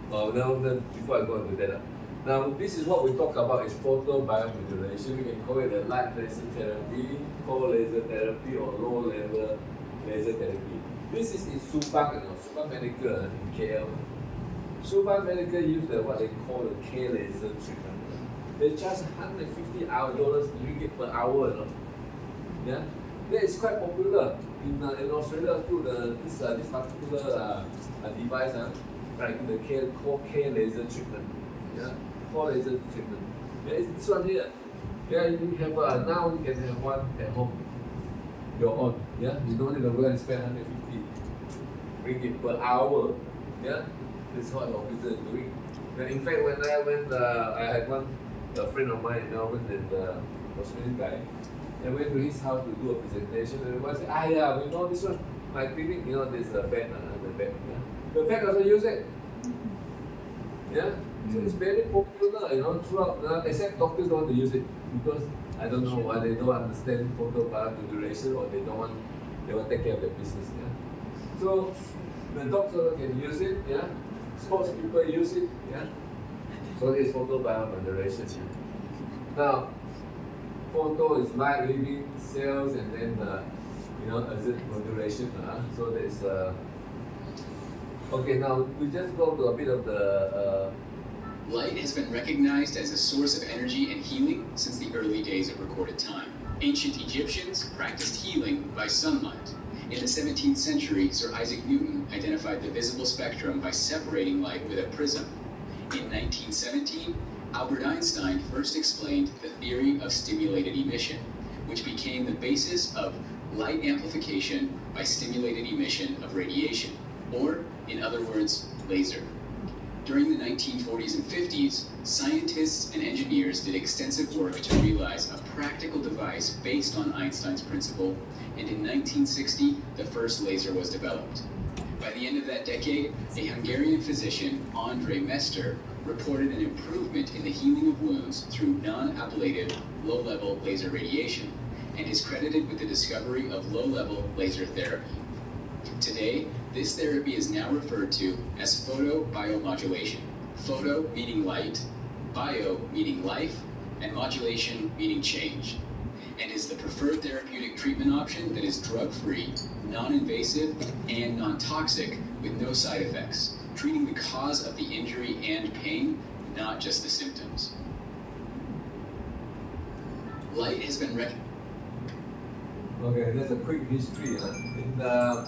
before I go into that, now this is what we talk about is photobiomodulation. We can call it a light laser therapy, cold laser therapy, or low level laser therapy. This is in Subang, Subang Medical in KL. Subang Medical use what they call the K laser treatment. They charge $150 ringgit per hour. Yeah, that is quite popular in Australia too. This particular device, like the called K laser treatment. Yeah, K laser treatment. Yeah, it's this one here. Yeah, you have now you can have one at home. Your own. Yeah, you don't need to go and spend 150 ringgit per hour. Yeah, that's what our people is doing. In fact, when I went, I had a friend of mine in Melbourne, and Australian guy. I went to his house to do a presentation, and everyone said, yeah, we know this one. My clinic, there's a bed, the bed. Yeah? The bed also use it. Yeah, so it's very popular, throughout. Except doctors don't want to use it because I don't know why they don't understand photobiomodulation, or they want to take care of their business. Yeah, so the doctor can use it. Yeah, sports people use it. Yeah. So it's photobiomodulation. Now, photo is light, living cells, and then modulation. So there's okay. Now we just go to a bit of the. Light has been recognized as a source of energy and healing since the early days of recorded time. Ancient Egyptians practiced healing by sunlight. In the 17th century, Sir Isaac Newton identified the visible spectrum by separating light with a prism. In 1917, Albert Einstein first explained the theory of stimulated emission, which became the basis of light amplification by stimulated emission of radiation, or, in other words, laser. During the 1940s and 50s, scientists and engineers did extensive work to realize a practical device based on Einstein's principle, and in 1960, the first laser was developed. By the end of that decade, a Hungarian physician, Andrei Mester, reported an improvement in the healing of wounds through non-ablative, low-level laser radiation, and is credited with the discovery of low-level laser therapy. Today, this therapy is now referred to as photobiomodulation. Photo meaning light, bio meaning life, and modulation meaning change, and is the preferred therapeutic treatment option that is drug-free, non-invasive, and non-toxic with no side effects, treating the cause of the injury and pain, not just the symptoms. Light has been recognized. Okay, that's a quick history. In the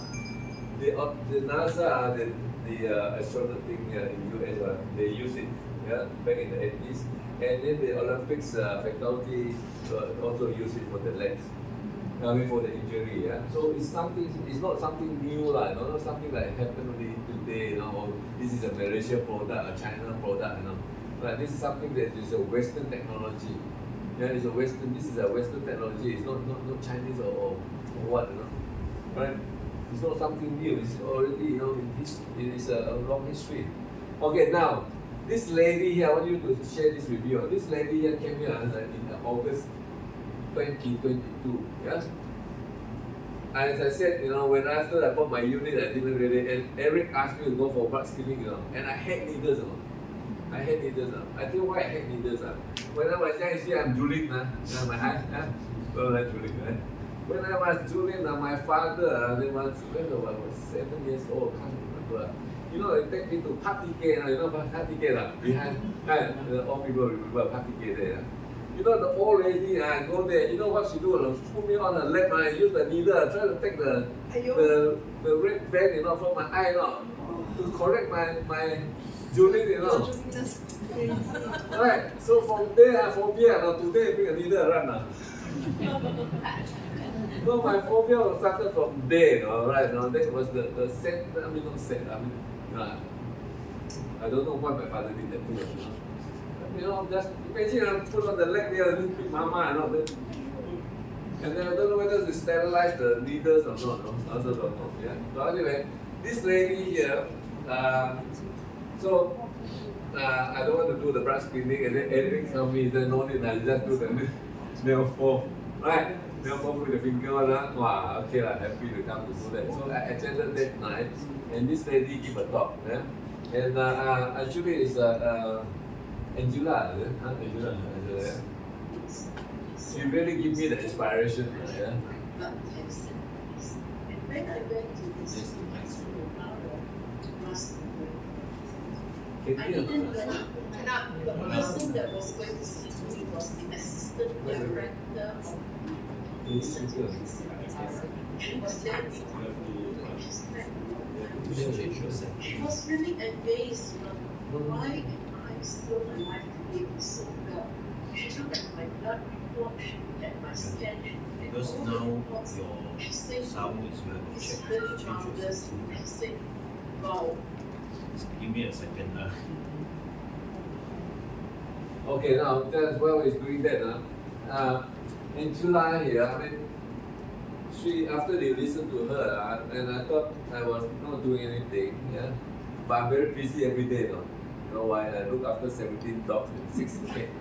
NASA, the astronaut thing in US, they use it back in the 80s, and then the Olympics faculty also use it for the legs. I mean for the injury, So it's not something new, not something that happened only today, or this is a Malaysia product, a China product, But this is something that is a Western technology. This is a Western technology. It's not Chinese or what, Right? It's not something new. It's already, it is a long history. Okay, now this lady here, I want you to share this with you. This lady here came here in August 2022. As I said, when after I bought my unit, I didn't really. And Eric asked me to go for blood screening, and I hate needles, I hate needles. I tell you why I hate needles. When I was young, you see, I'm drooling, my eyes, well, I'm drooling, right? When I was drooling, my father, when I was 7 years old, can't remember. They take me to party gate, party gate, behind, all people remember party gate there. The old lady, go there, what she do? Put me on her leg, use the needle, try to take the red vein, from my eye, to correct my drooling, Right, so from there, phobia, today bring a needle around. So my phobia started from there, right? That was the set, not set, I don't know why my father did that to us. Just imagine put on the leg there, this big mama, and then I don't know whether to sterilize the needles or not, I also don't know, So anyway, this lady here, I don't want to do the blood screening, and then Eric told me, no need, I just do the nail form, right? Nail form with the finger, wow, okay, happy to come to do that. So I attended that night, and this lady gave a talk, and actually it's Angela, Angela. She really gave me the inspiration, When I went to this I didn't learn the person that was going to see me was the assistant director of research and facilities. She was there she was really amazed, why am I still alive today so well? She looked at my blood report, she looked at my scan, Because now your sound is it's very very marvelous. I said, wow. Give me a second. Okay, now that's why he's doing that. In July here, she after they listened to her, and I thought I was not doing anything, but I'm very busy every day, You know why? I look after 17 dogs and 6 cats.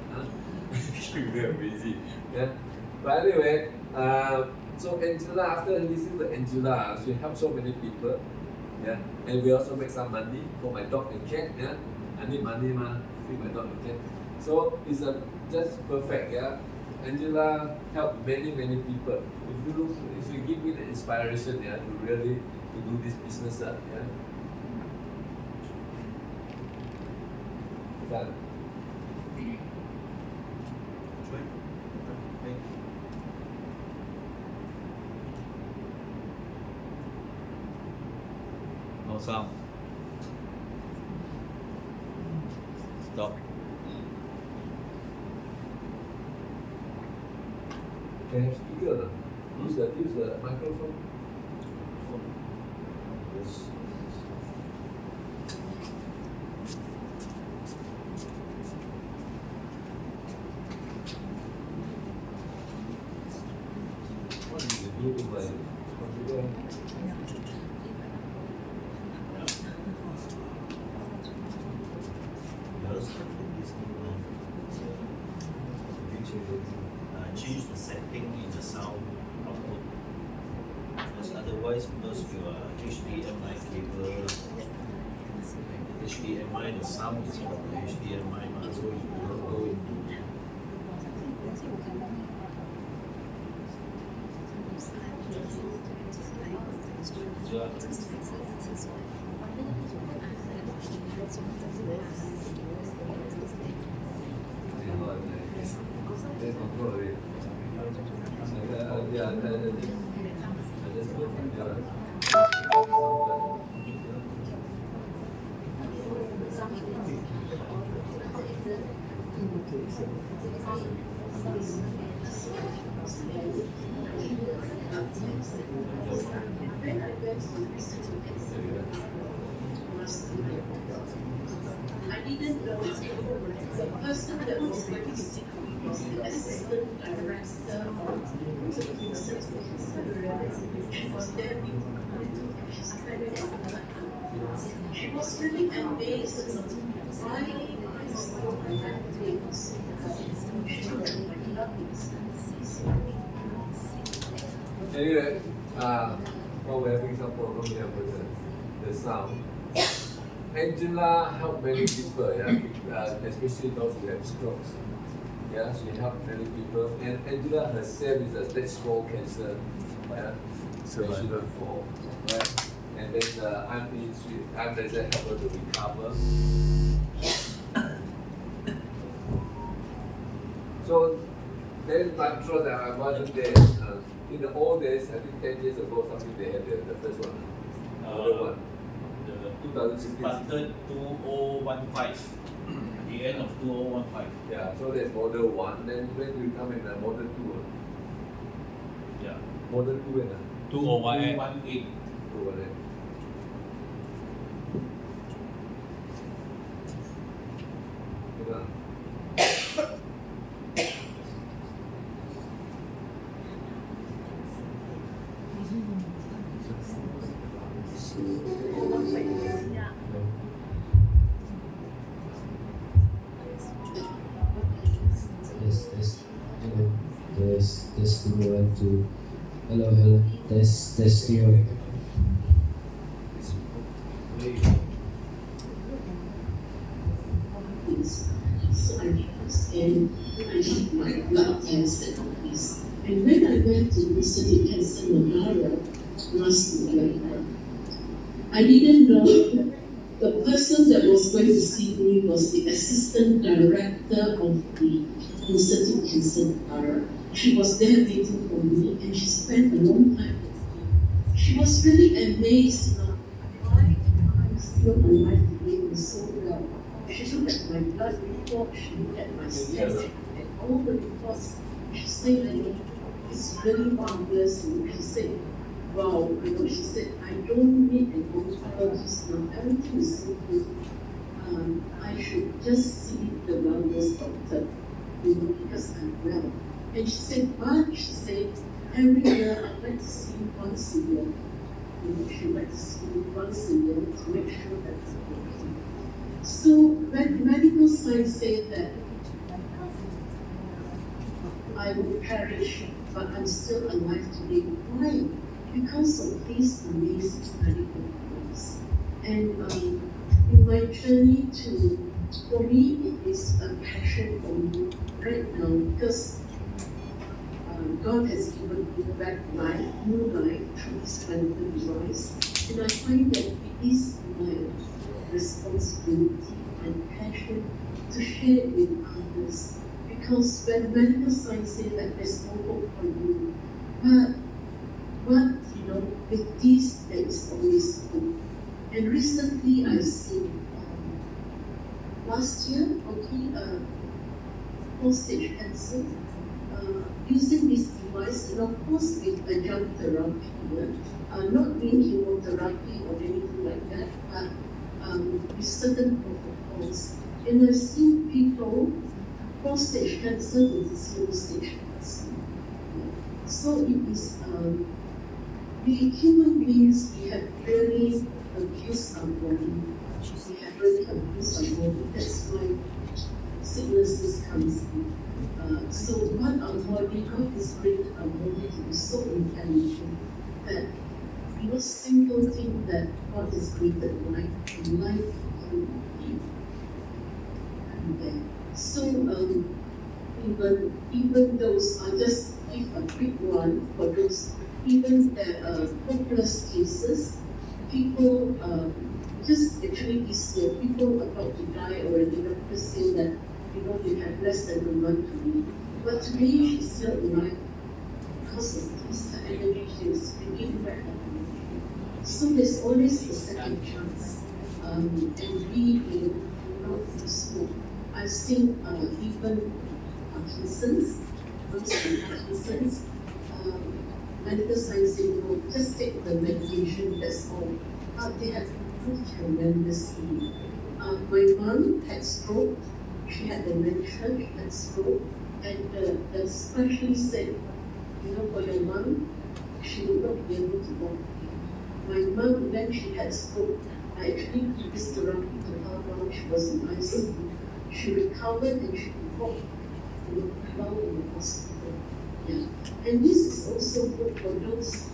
Very busy, But anyway, so Angela, after listening to Angela, she helped so many people, and we also make some money for my dog and cat, I need money, feed my dog and cat. So it's just perfect, Angela helped many people. If you give me the inspiration, to really to do this business, Done. No sound. Stop. Can have speaker or not? Use the microphone. Yes. What do you do with my computer? Change the setting in the sound output. Because otherwise, because your HDMI cable, HDMI, the sound is from the HDMI, so you don't go into. They control it. Yeah, I just put I didn't know the person that was going to see was the assistant director of she was there she was really amazed why I saw my things. Anyway, while we're having some problem here with the sound, Angela helped many people, yeah, especially those who have strokes. Yeah, she helped many people, and Angela herself is a stage 4 cancer. Yeah, so she went for, right? And then I'm there to help her to recover. So then, I'm sure that I wasn't there. In the old days, I think 10 years ago, something they had the first one, another one. The 2016. started 2015, the end of 2015. Yeah, so there's model 1, then when you come in model 2? Yeah. Model 2 and 2018. 218. Test 1 2. Hello. Test 0. So I was and I did my blood test and all this. And when I went to the city cancer Nagara last November, I didn't know the person that was going to see me was the assistant director of the Institute Cancer Nagara. She was there waiting for me and she spent a long time with me. She was really amazed, why I'm still alive today and so well. She looked at my blood report, she looked at my stats, and all the reports. She said that it's really marvelous. And she said, wow, she said, I don't need an oncologist now. Everything is so good. I should just see the wellness doctor, because I'm well. And she said, but she said, every year I'd like to see you once a year. She'd like to see you once a year to make sure that I'm okay. So when medical science said that I will perish, but I'm still alive today, why? Because of these amazing medical things. And in my journey for me, it is a passion for me right now because God has given me back life, new life through His medical device. And I find that it is my responsibility and passion to share it with others. Because when medical science says that there's no hope for you, but with this there is always hope. And recently I've seen last year, prostate cancer, using this device, and of course with adjunct therapy, not doing chemotherapy or anything like that, but with certain protocols. And I've seen people, prostate cancer is a slow stage cancer. So it is, we human beings, we have really abused our body. We have really abused our body. That's why sicknesses comes in. So what our body, God has created our body to be so intelligent that simple thing that God has created life, and life can be there. So even those, I'll just give a quick one for those, even the hopeless cases, people just actually this year, people about to die already, doctors say that they have less than a month to live. But today she's still alive because of this energy she is bringing back. So there's always a second chance. And we will not smoke. I've seen even Parkinson's, medical science saying, just take the medication, that's all. But they have improved tremendously. My mom had stroke, she had dementia, she had stroke, and the specialist said, for your mom, she would not be able to walk. My mom, when she had stroke, I actually did this therapy to her while she was in ICU. She recovered and she could walk, while in the hospital. Yeah. And this is also good for those,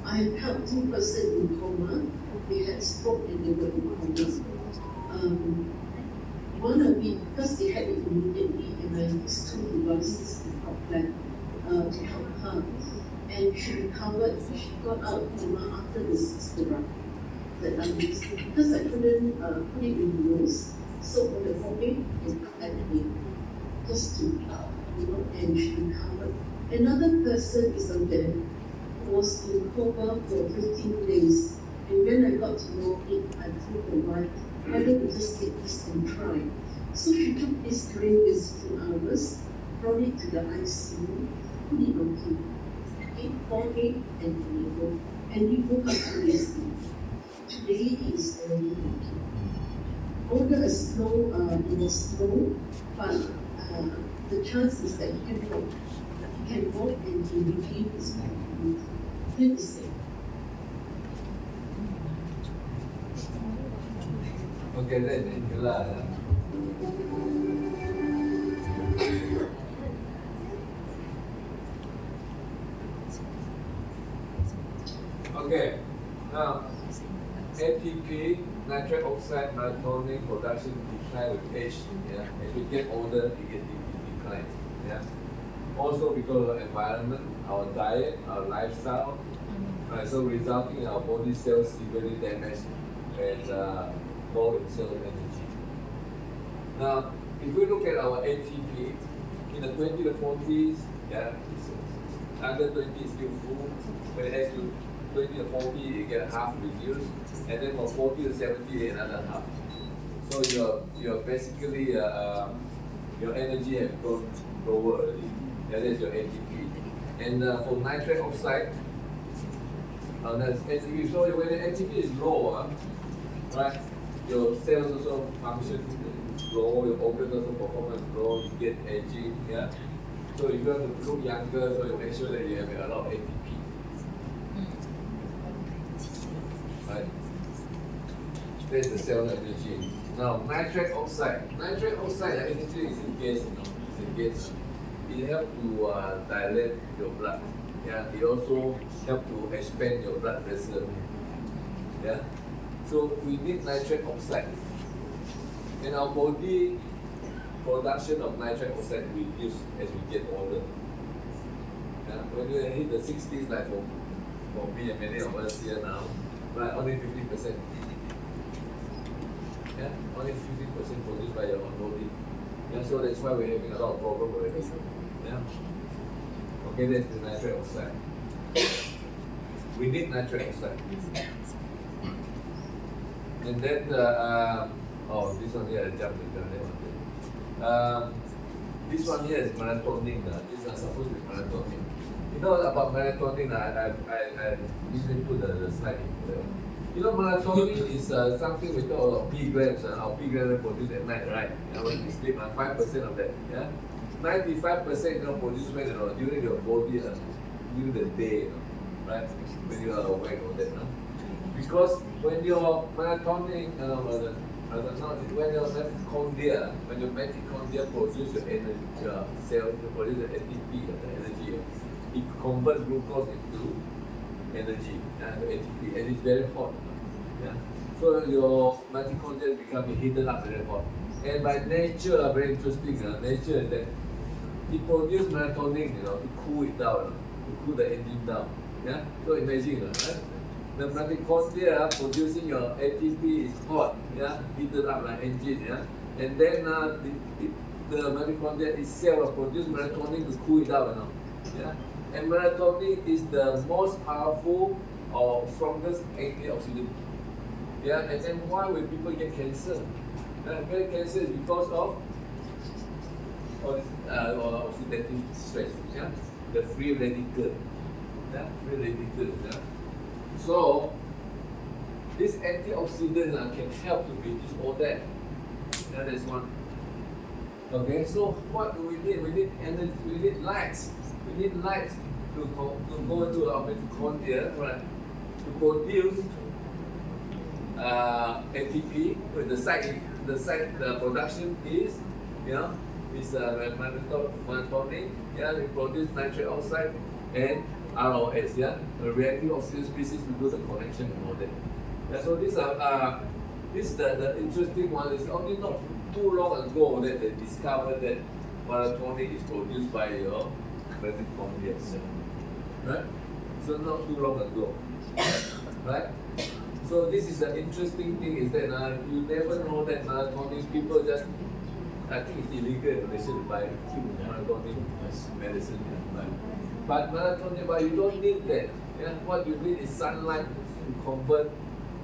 I have helped 2 persons in coma. They had stroke and they were in coma. One of it, because they had it immediately, and I used 2 devices to help them, to help her. And she recovered, she got out of coma after the 6th therapy that I used, because I couldn't put it in the nose. So on the forehead, they put that in, just to, and she recovered. Another person is on bed, who was in coma for 15 days. And when I got to know it, I told the wife, why don't we just take this and try? So she took this during these 2 hours, brought it to the ICU, put it on him. It forehead and navel, and he woke up to his sleep. Today he is already walking. Although it was slow, but the chance is that he can walk. He can walk and he regain his mobility. Then he said, Okay, then itulah. Okay, now ATP, nitric oxide, melatonin production decline with age. Yeah, as we get older, it declines. Yeah, also because of environment, our diet, our lifestyle, so resulting in our body cells severely damaged and low in cell energy. Now, if we look at our ATP in the 20 to 40s, yeah, under 20 is still full. When it has to 20 to 40, you get half reduced, and then from 40 to 70, another half. So you're basically your energy has gone lower already. That is your ATP. And for nitric oxide, that's ATP. So when the ATP is low, right, your cells also function low, your organs also performance low, you get aging, yeah. So if you want to look younger, so you make sure that you have a lot of ATP. Right? That's the cell energy. Now nitric oxide. Nitric oxide energy is in gas, it's in gas. It helps to dilate your blood. Yeah, it also helps to expand your blood vessel. Yeah. So we need nitric oxide. And our body production of nitric oxide reduces as we get older. Yeah? When you hit the 60s, like for me and many of us here now, right, only 50%. Yeah, only 50% produced by your own body. Yeah, so that's why we're having a lot of problems already. Yeah. Okay, that's the nitric oxide. We need nitric oxide. And then this one here, I jumped the gun. This one here is melatonin. These are supposed to be melatonin. No, about melatonin, I usually put the slide in there. You know, melatonin is something we call our P grams. Our P grams are produced at night, right? When we sleep, 5% of that. Yeah, 95% produced when during your body, during the day, right? When you are awake or that, because when your melatonin, when your mitochondria produce your energy, cell produce the ATP, the energy, it converts glucose into energy, ATP, and it's very hot. Yeah, so your mitochondria become heated up very hot. And by nature, very interesting. Nature is that it produces melatonin, to cool it down, to cool the engine down. Yeah, so imagine, right? The mitochondria producing your ATP is hot, yeah, heated up like engine, yeah, and then the mitochondria itself produce melatonin to cool it down, yeah, and melatonin is the most powerful or strongest antioxidant, yeah, and then why will people get cancer? Get cancer is because of oxidative stress, yeah, the free radical, yeah, yeah. So, this antioxidant can help to reduce all that. That is one. Okay, so what do we need? We need energy. We need lights. We need lights to go to our mitochondria, right? To produce ATP. The production is, is melatonin. Yeah, we produce nitric oxide and ROS, yeah, the reactive oxygen species to do the connection and all that. Yeah, so these are this is the interesting one. It's only not too long ago that they discovered that melatonin is produced by your mitochondria, right? So not too long ago, right? So this is the interesting thing is that you never know that melatonin. People just, I think it's illegal in Malaysia to buy melatonin medicine, right? But melatonin, but you don't need that. Yeah? What you need is sunlight to convert,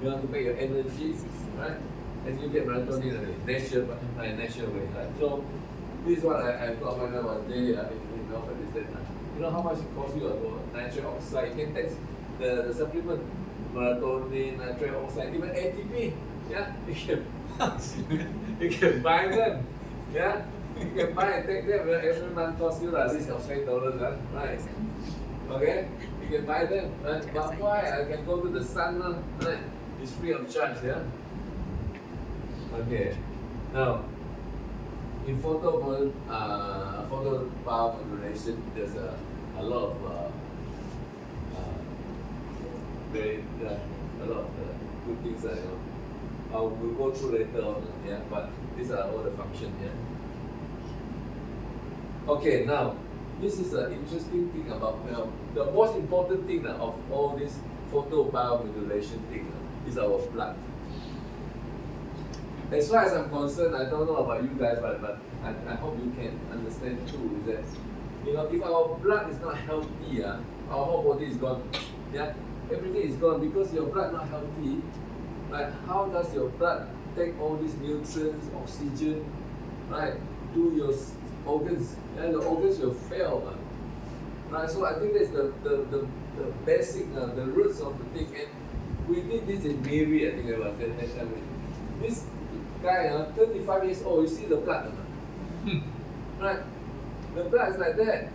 to make your energy, right? And you get melatonin in a natural way. Right? So this is what I thought when I was there in Melbourne is that you know how much it costs you nitric oxide. You can take the supplement melatonin, nitric oxide, even ATP. Yeah, you can buy them. Yeah. You can buy and take them every month cost you at least $8, right? Okay? You can buy them. Right? But why? I can go to the sun, right? It's free of charge, yeah? Okay. Now, in photo power modulation, there's a lot of a lot of good things that we'll go through later on, yeah. But these are all the functions, yeah. Okay, now this is an interesting thing about the most important thing of all this photobiomodulation thing is our blood. As far as I'm concerned, I don't know about you guys, but I hope you can understand too. Is that if our blood is not healthy, our whole body is gone. Yeah, everything is gone because your blood not healthy. Right? How does your blood take all these nutrients, oxygen, right, to your organs? And the organs will fail, right? So I think that's the basic, the roots of the thing. And we did this in Mary, I think it was that. This guy, 35 years old, you see the blood, right? The blood is like that.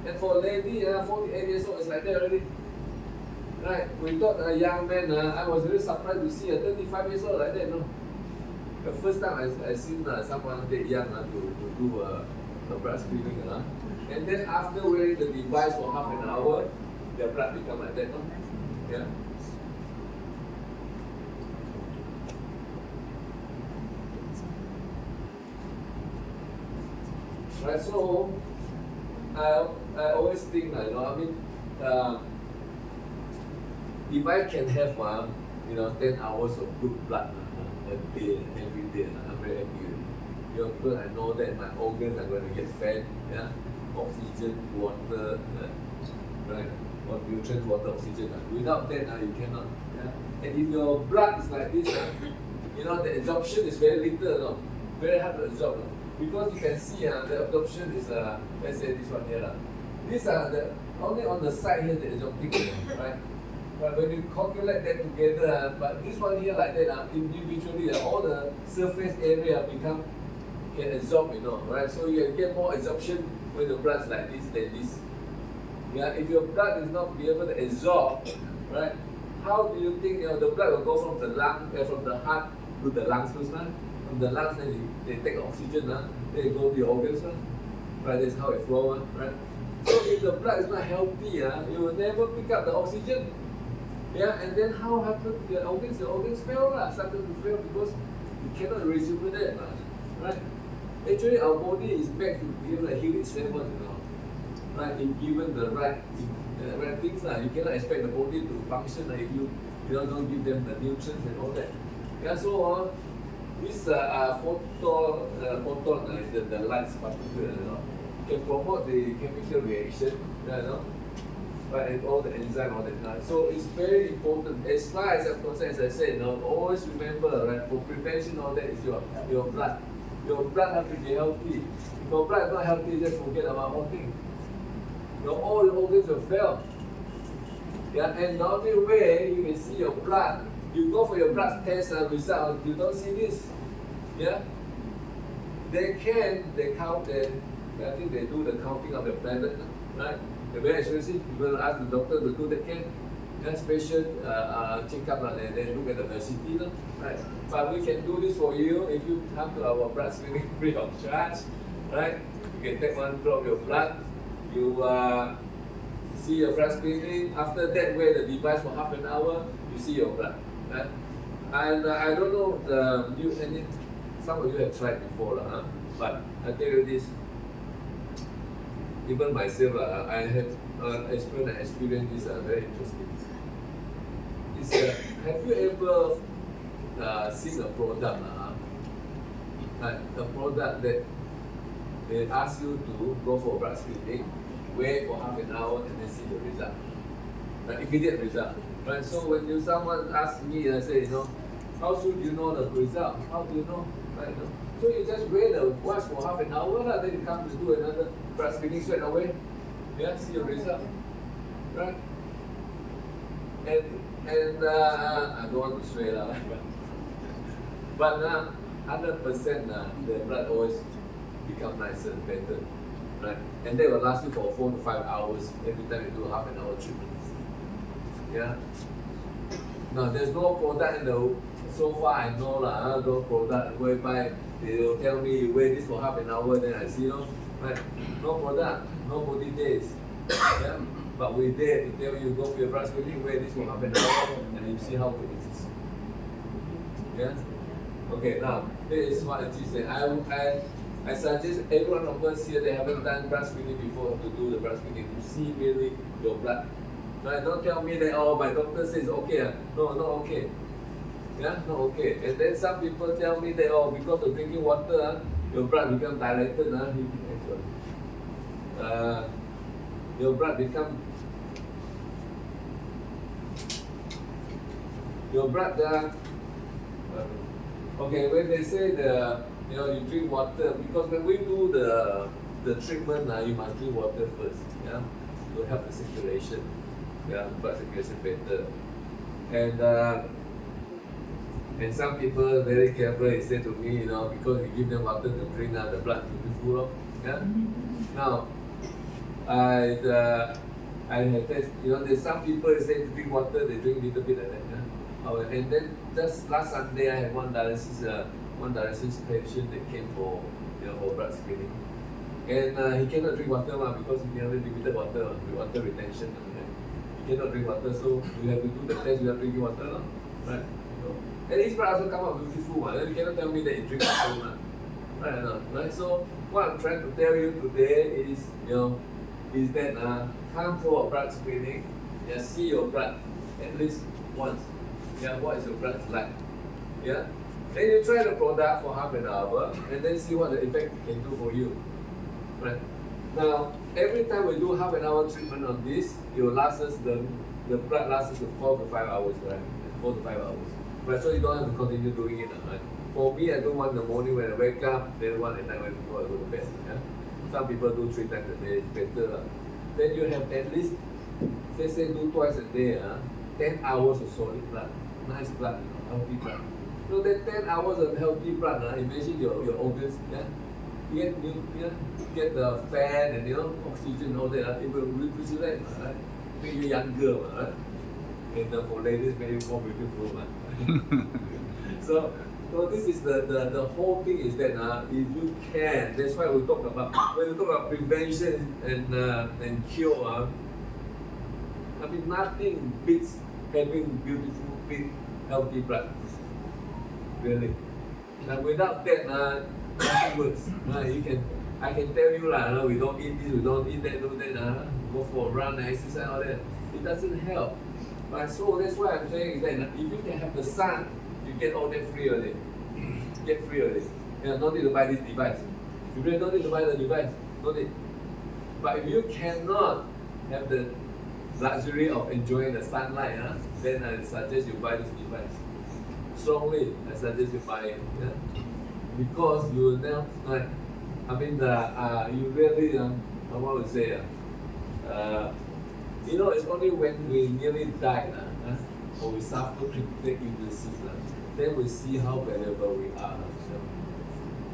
And for a lady, 48 years old, it's like that already. Right? We thought a young man, I was really surprised to see a 35 years old like that, no? The first time I seen someone that young to do a blood screening, and then after wearing the device for half an hour, their blood become like that, no? Yeah. Right, so I always think, if I can have 10 hours of good blood a day, every day, I'm very happy. Because I know that my organs are going to get fed, yeah, oxygen, water, right? Or nutrient, water, oxygen. Without that, you cannot. Yeah? And if your blood is like this, the absorption is very little, no? Very hard to absorb. No? Because you can see the absorption is, let's say this one here. These are only on the side here there is your thick, right? But when you calculate that together, but this one here like that, individually, all the surface area can absorb, right? So you get more absorption when the blood is like this than this. Yeah, if your blood is not be able to absorb, right? How do you think the blood will go from the from the heart to the lungs first, right? From the lungs, then they take oxygen, then they go to the organs, right? That's how it flows, right? So if the blood is not healthy, you will never pick up the oxygen. Yeah, and then how happened to the organs? The organs fail, started to fail because you cannot rejuvenate, right? Actually, our body is back to be able to heal itself, right? If given the right things, you cannot expect the body to function if you don't give them the nutrients and all that. Yeah, so this photon is the light particle, can promote the chemical reaction, right, and all the enzyme, all that. So it's very important. As far as I'm concerned, as I said, always remember, right, for prevention, all that is your blood. Your blood has to be healthy. If your blood is not healthy, just forget about all things. All your organs will fail. Yeah, and the only way you can see your blood, you go for your blood test result, you don't see this. Yeah, they count them. I think they do the counting of the planet, right? They're very expensive. People ask the doctor to do that kind. Special checkup, they look at the density, right? But we can do this for you if you come to our blood screening free of charge, right? You can take one drop of your blood. You see your blood screening. After that, wear the device for half an hour. You see your blood, right? And I don't know some of you have tried before, but I tell you this. Even myself, I had experienced this very interesting. Have you ever seen a product, like a product that they ask you to go for blood screening, wait for half an hour, and then see the result, immediate result, right? So when someone asks me, I say, how soon do you know the result? How do you know, right? So you just wait watch for half an hour, then you come to do another blood screening straight away. Yeah, see your result, right? And I don't want to swear, but 100% the blood always become nicer and better, right? And they will last you for 4 to 5 hours every time you do half an hour treatment. Yeah. Now there's no product so far I know no product whereby they will tell me you wait this for half an hour, then I see right? No product, nobody days. Yeah? But we dare to tell you go for your blood screening, wait this for half an hour, and you see how good it is. Yeah? Okay, now this is what it is. I suggest every one of us here that haven't done blood screening before to do the blood screening to see really your blood. Right? Don't tell me that my doctor says okay. No, not okay. Yeah, not okay. And then some people tell me that because of drinking water, your blood becomes dilated. Your blood okay, when they say you drink water, because when we do the treatment, you must drink water first, to help the circulation, blood circulation better. And some people very careful, they say to me, because you give them water to drink, the blood will be full. Now, I have tested, there's some people they say to drink water, they drink a little bit like that. And then just last Sunday, I had one dialysis patient that came for blood screening, and he cannot drink water because he has limited water retention. He cannot drink water, so we have to do the test without drinking water, right? And his blood also come out beautiful, then you cannot tell me that he drinks water, right? So what I'm trying to tell you today is that come for a blood screening, see your blood at least once. What is your blood like? Then you try the product for half an hour and then see what the effect it can do for you. Right? Now, every time we do half an hour treatment on this, it will last us the blood lasts us 4 to 5 hours, right? 4 to 5 hours. Right? So you don't have to continue doing it, right? For me, I do one in the morning when I wake up, then one at night before I go to bed. Some people do 3 times a day, it's better. then you have at least, say do twice a day, 10 hours of solid blood, nice blood, healthy blood. So that 10 hours of healthy blood, imagine your organs, you get the fat and oxygen and all that, it will rejuvenate, right? Make you younger, right? And for ladies, make you more beautiful, right? So this is the whole thing is that if you can, that's why we talk about when we talk about prevention and cure. I mean, nothing beats having beautiful, fit, healthy blood. Really. And without that, nothing works. I can tell you we don't eat this, we don't eat that, do that. Go for a run, exercise, all that. It doesn't help. But so that's why I'm saying is that if you can have the sun, you get all that free already. Get free already. Don't need to buy this device. You really don't need to buy the device. Don't need. But if you cannot have the luxury of enjoying the sunlight, then I suggest you buy this device. Strongly, I suggest you buy it. Because you now, you really, I want to say, it's only when we nearly died, or we suffer critical illnesses, then we see how valuable we are.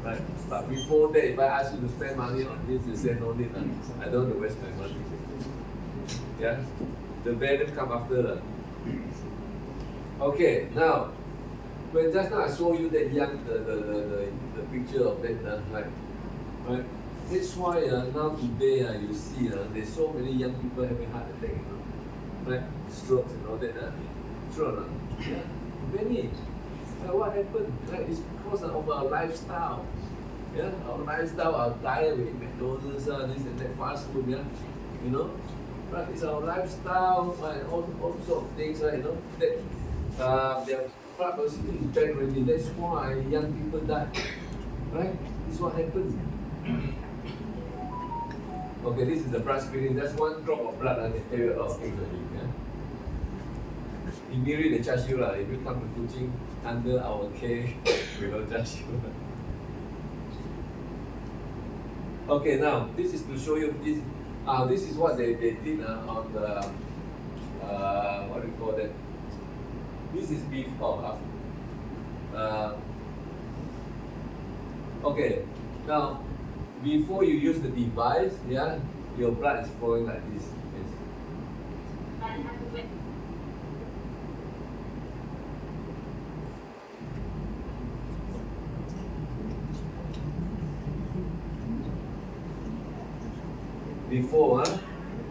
Right? But before that, if I ask you to spend money on this, you say no need. I don't want to waste my money. Yeah? The value come after that. Okay, now, when just now I show you that the picture of that, right? That's why now today you see there's so many young people having heart attack, right? Strokes and all that, true or not? Yeah, many. What happened? Right? It's because of our lifestyle. Yeah, our lifestyle, our diet, we eat McDonald's, this and that, fast food, Right? It's our lifestyle and all sorts of things, right? That their blood was is bad already. That's why young people die. Right? This is what happens. Okay, this is the blood screening. Just one drop of blood and they tell you a lot of things already. Immediately they charge you if you come to Kuching under our care, we will charge you. Okay, now this is to show you this. This is what they did on the what do you call that? This is before. Okay, now before you use the device, your blood is flowing like this. Before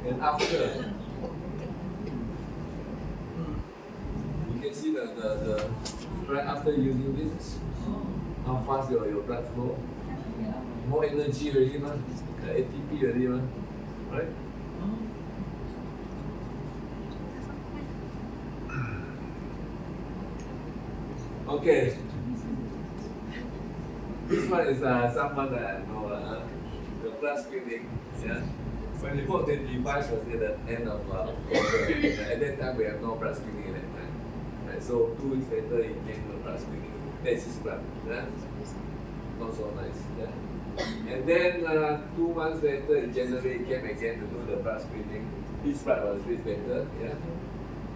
and after. You can see the right after using this, how fast your blood flow. More energy already, ATP already, right? Okay. This one is someone that I know, the blood screening, When we bought the device was at the end of October. At that time we have no blood screening at that time. Right? So 2 weeks later it came to blood screening. That's his blood. Not so nice. And then 2 months later in January it came again to do the blood screening. His blood was a bit better.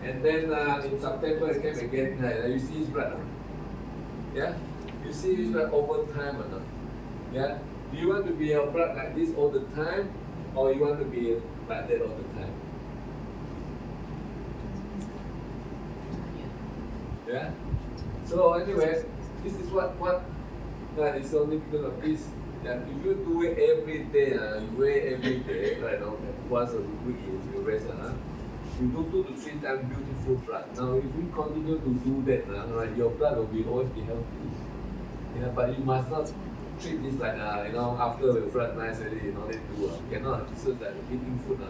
And then in September it came again. You see his blood. You see his blood over time or not? Do you want to be your blood like this all the time? Or you want to be like that all the time? So anyway, this is what is only because of this. If you do it every day, you weigh every day, once a week you rest, you do 2 to 3 times beautiful blood. Now if you continue to do that, your blood will always be healthy. But you must not treat this like after your blood nice already, they do cannot. So like eating food,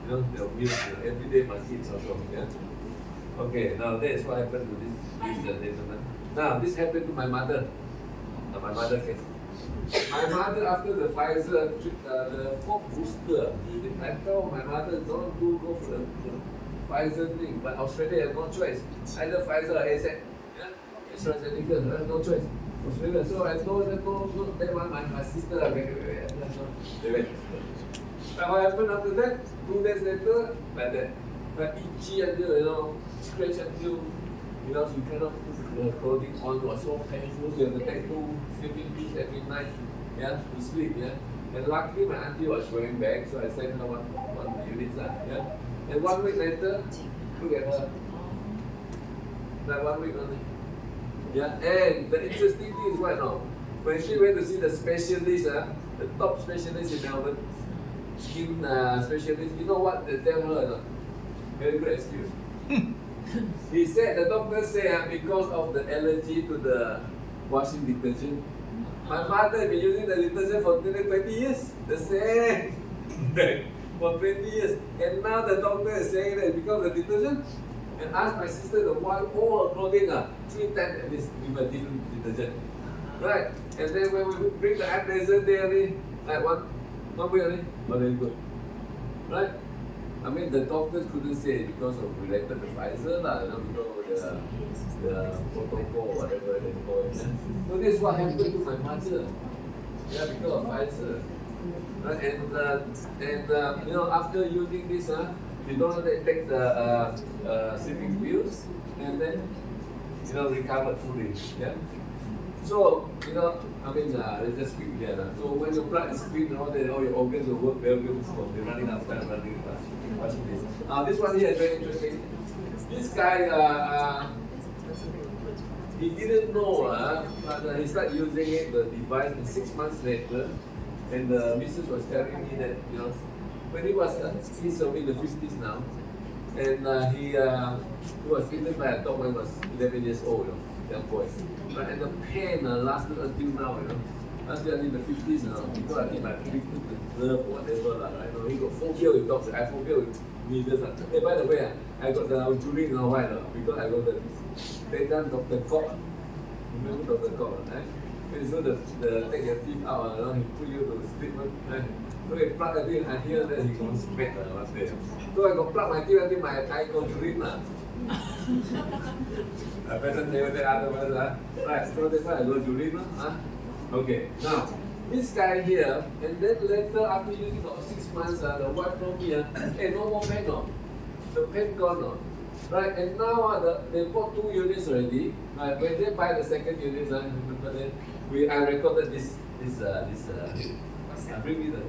they'll milk, every day must eat also. Okay, now that is what happened to this gentleman. Now this happened to my mother. My mother case. My mother after the Pfizer the 4th booster, I told my mother don't go for the Pfizer thing, but Australia has no choice. Either Pfizer or AZ. AstraZeneca, no choice. Australia. So I told them, no, that one, my sister, they went. But what happened after that? 2 days later, like that. Like itchy until, scratch until, she cannot put her clothing on. It was so painful. You have to take 2 sleeping pills every night, to sleep, And luckily my auntie was going back, so I sent her one unit, And 1 week later, look at her. Like 1 week only. And the interesting thing is what now? When she went to see the specialist, the top specialist in Melbourne, skin specialist, you know what they tell her or not? Very good excuse. He said, the doctor said, because of the allergy to the washing detergent. My mother has been using the detergent for 20 years. The same. For 20 years. And now the doctor is saying that because of the detergent, and asked my sister to wash all her clothing 3 times at least with a different detergent. Right? And then when we bring the unpleasant day only, like one week only, very good. Right? I mean, the doctors couldn't say it because of related to Pfizer, because of the protocol or whatever they call it. So this is what happened to my mother. Because of Pfizer. Right? And after using this, you don't have to take the sleeping pills and then recover fully. So, let's just speak here. So when your blood is clean and all that, all your organs will work very good. They're running out of time, running fast. Watching this. This one here is very interesting. This guy, he didn't know, but he started using the device, and 6 months later, and the missus was telling me that, when he was, he's in the 50s now, and he was bitten by a dog when he was 11 years old, young boy. And the pain lasted until now, until in the 50s now, because I think my big took the nerve or whatever, he got phobia with dogs, I phobia with needles. Hey, by the way, I got the jury now, why? Because I got the, they done Dr. Cock. Remember Dr. Cock, right? So the take your teeth out, he put you to sleep, right? So he plug the teeth, I hear that he goes back one day. So I got plug my teeth until my eye got urine. I better never say otherwise. Right, so that's why I go urine. Okay, now, this guy here, and then later after using for 6 months, the wife told me, hey, no more pain, the pain gone. Right, and now they bought 2 units already. Right, when they buy the second unit, remember that I recorded this bring me the.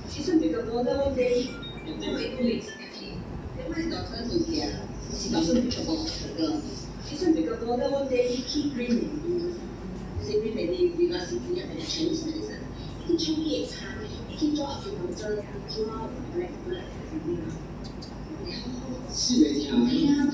She's a bigger mother one day, and then my 2 weeks actually. Then my daughter to here, she doesn't pick up the girl. She's a bigger mother one day, he keep dreaming. He dream maybe because he didn't have a Chinese medicine. He keep me a time, he keep draw a few months, draw black blood, everything. 是的，Yeah,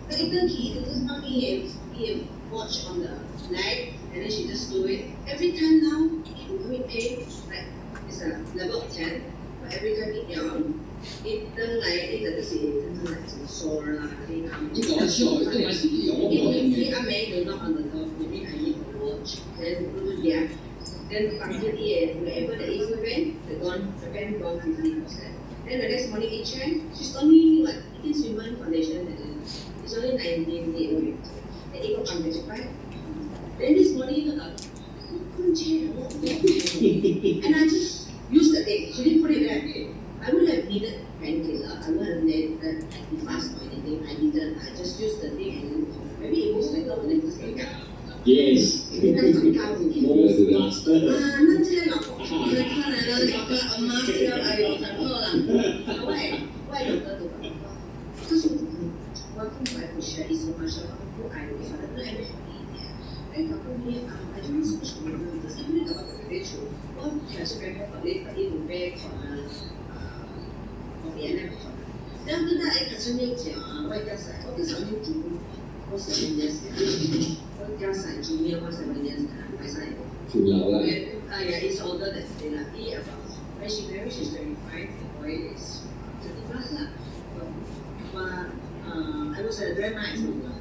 but it took he just not be a watch on the light, and then she just do it. Every time now, it will be pain, like it's a level of 10, but every time it down, it doesn't like it doesn't like to sore lah, it comes. 你搞笑，这还是有我 If I made to knock on the door, maybe I need to watch, then yeah. Then after wherever there is a pain, the pain gone 50%. Then the next morning it checked, she's only like eating swimmer foundation, and it's only 19 days away. And it got unjustified. Then this morning, couldn't change and I just used the thing. She didn't put it there. I would have needed painkiller. I would have needed fast or anything. I didn't. I just used the thing and maybe it was better when it was like that. Yes. 那怎么搞的？那这个老婆，看来了，老婆阿妈是要哎呦很饿了，外有的都不饿。可是我空白不学，意思我说不爱我，反正不爱我。哎，老公你I don't know什么的，但是你搞到特别丑，我还是感觉把你准备好了，别那个好。然后那哎，可是你讲啊，我家晒，我上你煮，我7 years，我家晒煮面，我7 years，买晒。Yeah, it's older than Stella. When she married, she's 25. The boy is 35. But I was a very nice woman.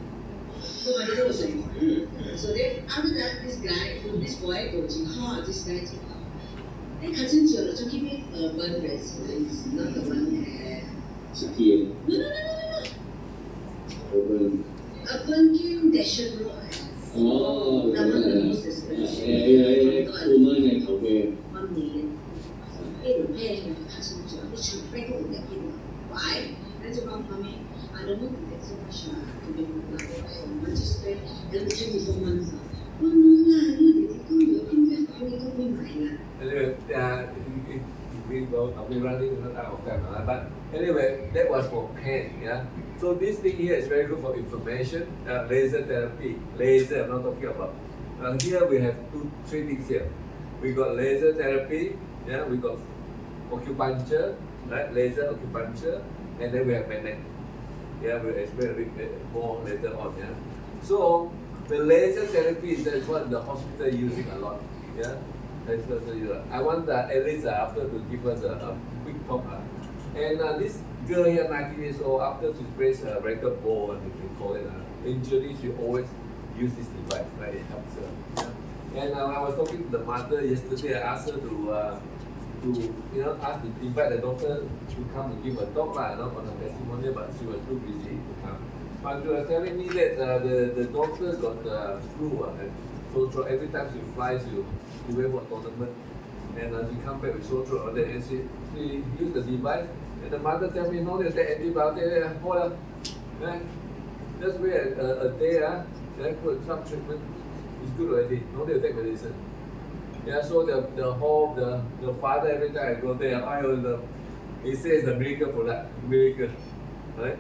So my daughter was 25. So then after that, this boy goes in hard. This guy too hard. Then cousin Jill to give me urban residence, not the one that. Sekian. No. Urban. Urban Kim Dasher Road. 哦，但係我成日澳門嘅頭嘅。問你，呢條咩嘅拍上咗啲長飛嗰度入邊，喂，跟住講咩？I don't want to get so much to be like I just spend 24 months. 我冇啦，呢啲公園邊間可以都會買啦。Anyway, we running out of time, but anyway, that was for pain, yeah. So this thing here is very good for inflammation, laser therapy. Laser, I'm not talking about. Here we have three things here. We got laser therapy, yeah. We got acupuncture, right? Laser acupuncture, and then we have magnet. Yeah, we'll explain a bit more later on, yeah. So the laser therapy is what the hospital is using a lot, yeah. I want Alice after to give us a quick talk. And this girl here, 19 years old, after she breaks a record bone, you can call it, injury, she always use this device, right? It helps her. Yeah? And I was talking to the mother yesterday. I asked her to invite the doctor to come and give a talk, not on a testimonial, but she was too busy to come. But she was telling me that the doctor got the flu, so every time she flies, she went for a tournament, and she come back with sore throat, and she used the device, and the mother tell me, no, they take antibiotic, just wait a day, then put some treatment, it's good already, no need to take medicine. Yeah, so the father, every time I go there, he says the miracle product, miracle, right?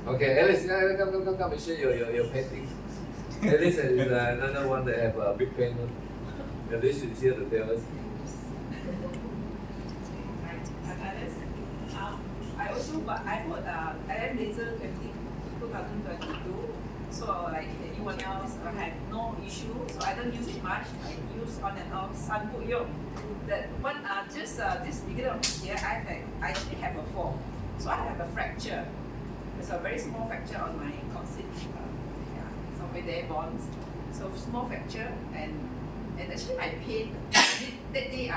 Okay, Alice, come and share your painting. Alice is another one that have a big pain. Alice is here to tell us. I bought IM laser 2022. So like anyone else, I had no issue. So I don't use it much. I use on and off sun put yolk. That one just this beginning of this year, I actually have a fall. So I have a fracture. It's a very small fracture on my coccyx. Somewhere there bones. So small fracture and actually my pain that day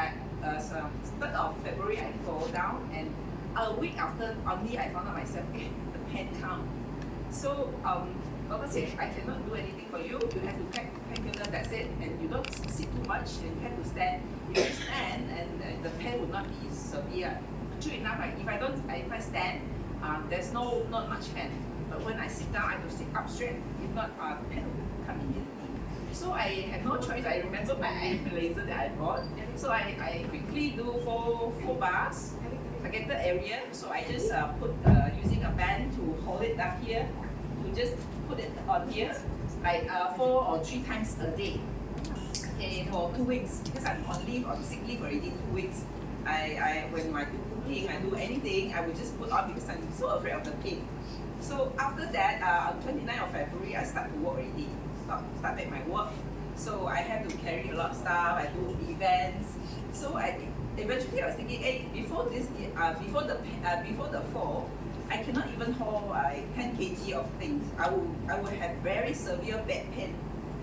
start of February I fall down, and a week after only I found out myself the pain come. So doctor said I cannot do anything for you. You have to take painkiller, that's it, and you don't sit too much, and you have to stand. If you stand, and the pain will not be severe. True enough, if I stand, there's not much pain. But when I sit down, I have to sit up straight. If not, the pain will come immediately. So I had no choice. I remember my laser that I bought. So I quickly do four bars, targeted area. So I just put using a band to hold it up here, to just put it on here, like 4 or 3 times a day. Okay, for 2 weeks, because I'm on leave, on sick leave already 2 weeks. When I do cooking, I do anything, I would just put on because I'm so afraid of the pain. So after that, on 29th of February, I start to work already. Start back my work. So I have to carry a lot of stuff. I do events. So eventually I was thinking, hey, before the fall, I cannot even haul 10 kg of things. I would have very severe back pain.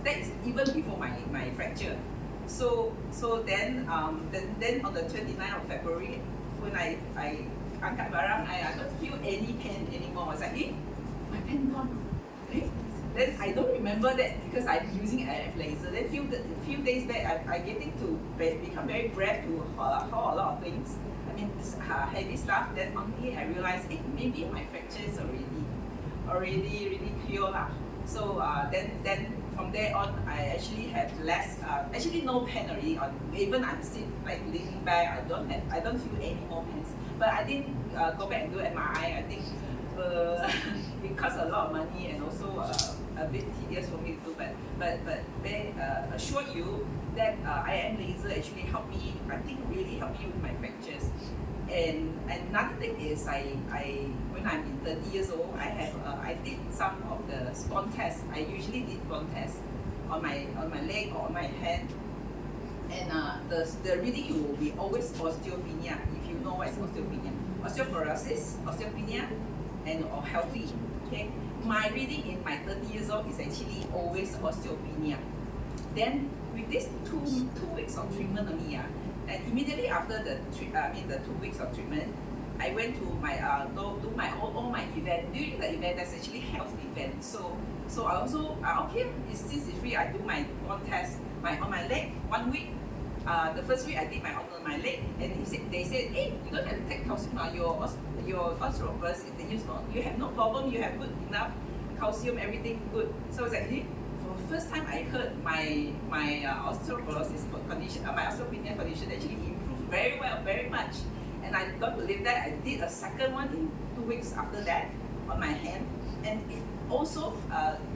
That is even before my fracture. So then on the 29th of February, when I angkat barang, I don't feel any pain anymore. I was like, hey, my pain gone. Then I don't remember that because I'm using RF laser. Then few days back, I'm getting to become very brave to haul a lot of things. I mean, heavy stuff. Then only I realized, hey, maybe my fracture is already really cured lah. So then from there on, I actually had less, actually no pain already. Even I'm still like leaning back, I don't feel any more pains. But I didn't go back and do MRI. I think it costs a lot of money and also a bit tedious for me to do. But they assure you that IM laser actually helped me. I think really helped me with my fractures. And another thing is when I'm in 30 years old, I did some of the spawn tests. I usually did spawn tests on my leg or on my hand. And the reading will be always osteopenia, if you know what is osteopenia. Osteoporosis, osteopenia, and or healthy. Okay, my reading in my 30 years old is actually always osteopenia. Then with this two weeks of treatment only, and immediately after the 2 weeks of treatment, I went to my do my all my event. During the event, that's actually health event. So So I also okay, since it's free, I do my one test on my leg 1 week. The first week I did on my leg, and they said, hey, you don't have to take calcium now. Your osteoporosis, you have no problem. You have good enough calcium, everything good. So it's like, for the first time I heard my osteoporosis condition, my osteopenia condition actually improved very well, very much. And I don't believe that. I did a second one in 2 weeks after that on my hand, and it also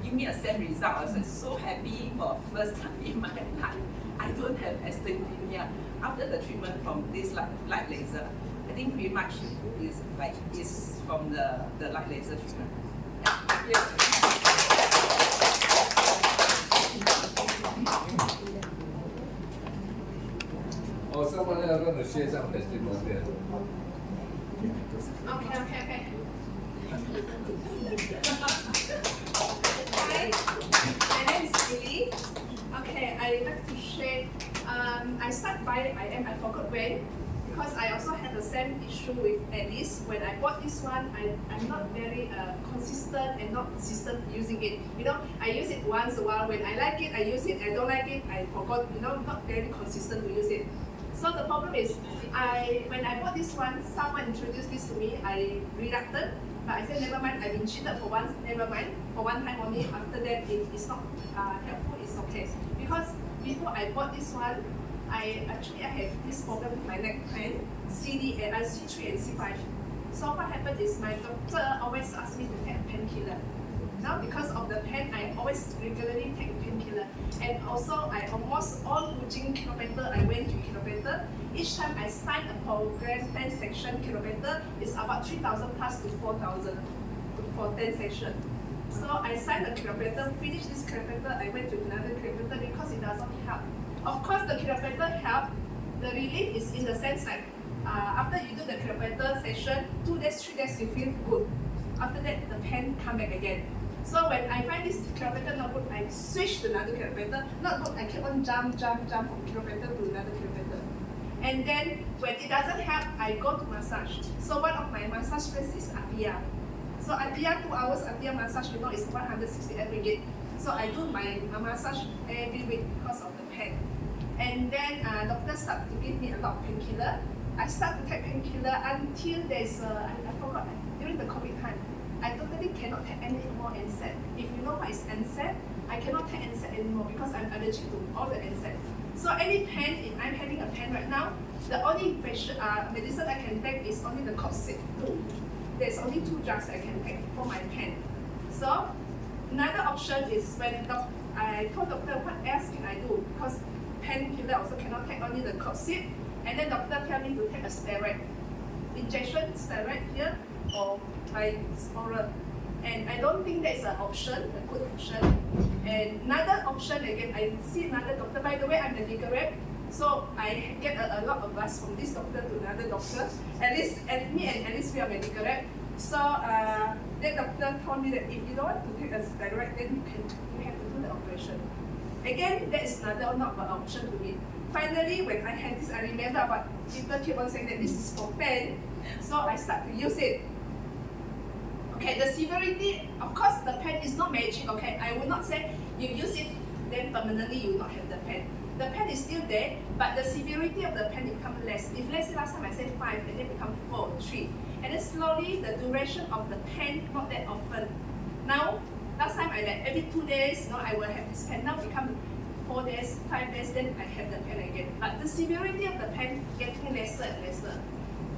give me a same result. I was like, so happy for the first time in my life. I don't have astigmatism after the treatment from this light laser. I think pretty much is from the light laser treatment. Yeah, Oh, someone else want to share some testimony. Okay. Hi, my name is Lily. Okay, I like to share. I started buying I forgot when, because I also had the same issue with Alice. When I bought this one, I'm not very consistent and not consistent using it. I use it once a while. When I like it, I use it. I don't like it, I forgot. Not very consistent to use it. So the problem is, when I bought this one, someone introduced this to me. I reluctant, but I said never mind. I've been cheated for once. Never mind. For one time only. After that, if it's not helpful, it's okay. Because before I bought this one, I have this problem with my neck pain, C3 and C5. So what happened is my doctor always asked me to take a painkiller. Now because of the pain, I always regularly take painkiller. And also I almost all Ujing kilometer, I went to kilometer. Each time I signed a program 10 section kilometer, it's about 3,000 plus to 4,000 for 10 section. So I signed the kilometer, finished this kilometer, I went to another kilometer because it doesn't help. Of course the kilometer help, the relief is in the sense like after you do the kilometer session, 2 days, 3 days you feel good. After that the pain come back again. So when I find this kilometer not good, I switch to another kilometer. Not good, I keep on jump from kilometer to another kilometer. And then when it doesn't help, I go to massage. So one of my massage place is Apia. So Apia 2 hours Apia massage, is 168 ringgit. So I do my massage every week because of the pain. And then doctor start to give me a lot of painkiller. I start to take painkiller until there's I forgot, during the COVID time, I totally cannot take any more NSAID. If you know what is NSAID, I cannot take NSAID anymore because I'm allergic to all the NSAID. So any pain, if I'm having a pain right now, the only medicine I can take is only the Coxib 2. There's only 2 drugs I can take for my pain. So another option is when I told doctor what else can I do, because painkiller also cannot take only the Coxib, and then doctor tell me to take a steroid injection, steroid here or by oral. And I don't think that's an option, a good option. And another option again, I see another doctor. By the way, I'm a legal rep, so I get a lot of advice from this doctor to another doctor. At least me and Alice, we are medical rep. So that doctor told me that if you don't want to take a steroid, then you have to do the operation. Again, that is not an option to me. Finally, when I had this, I remember about people keep on saying that this is for pain, so I start to use it. Okay, the severity, of course, the pain is not magic. Okay, I will not say you use it, then permanently you will not have the pain. The pain is still there, but the severity of the pain becomes less. If let's say last time I said 5, and then become 4, 3, and then slowly the duration of the pain not that often. Now, last time I like every 2 days, I will have this pain. Now become 4 days, 5 days, then I have the pain again. But the severity of the pain getting lesser and lesser.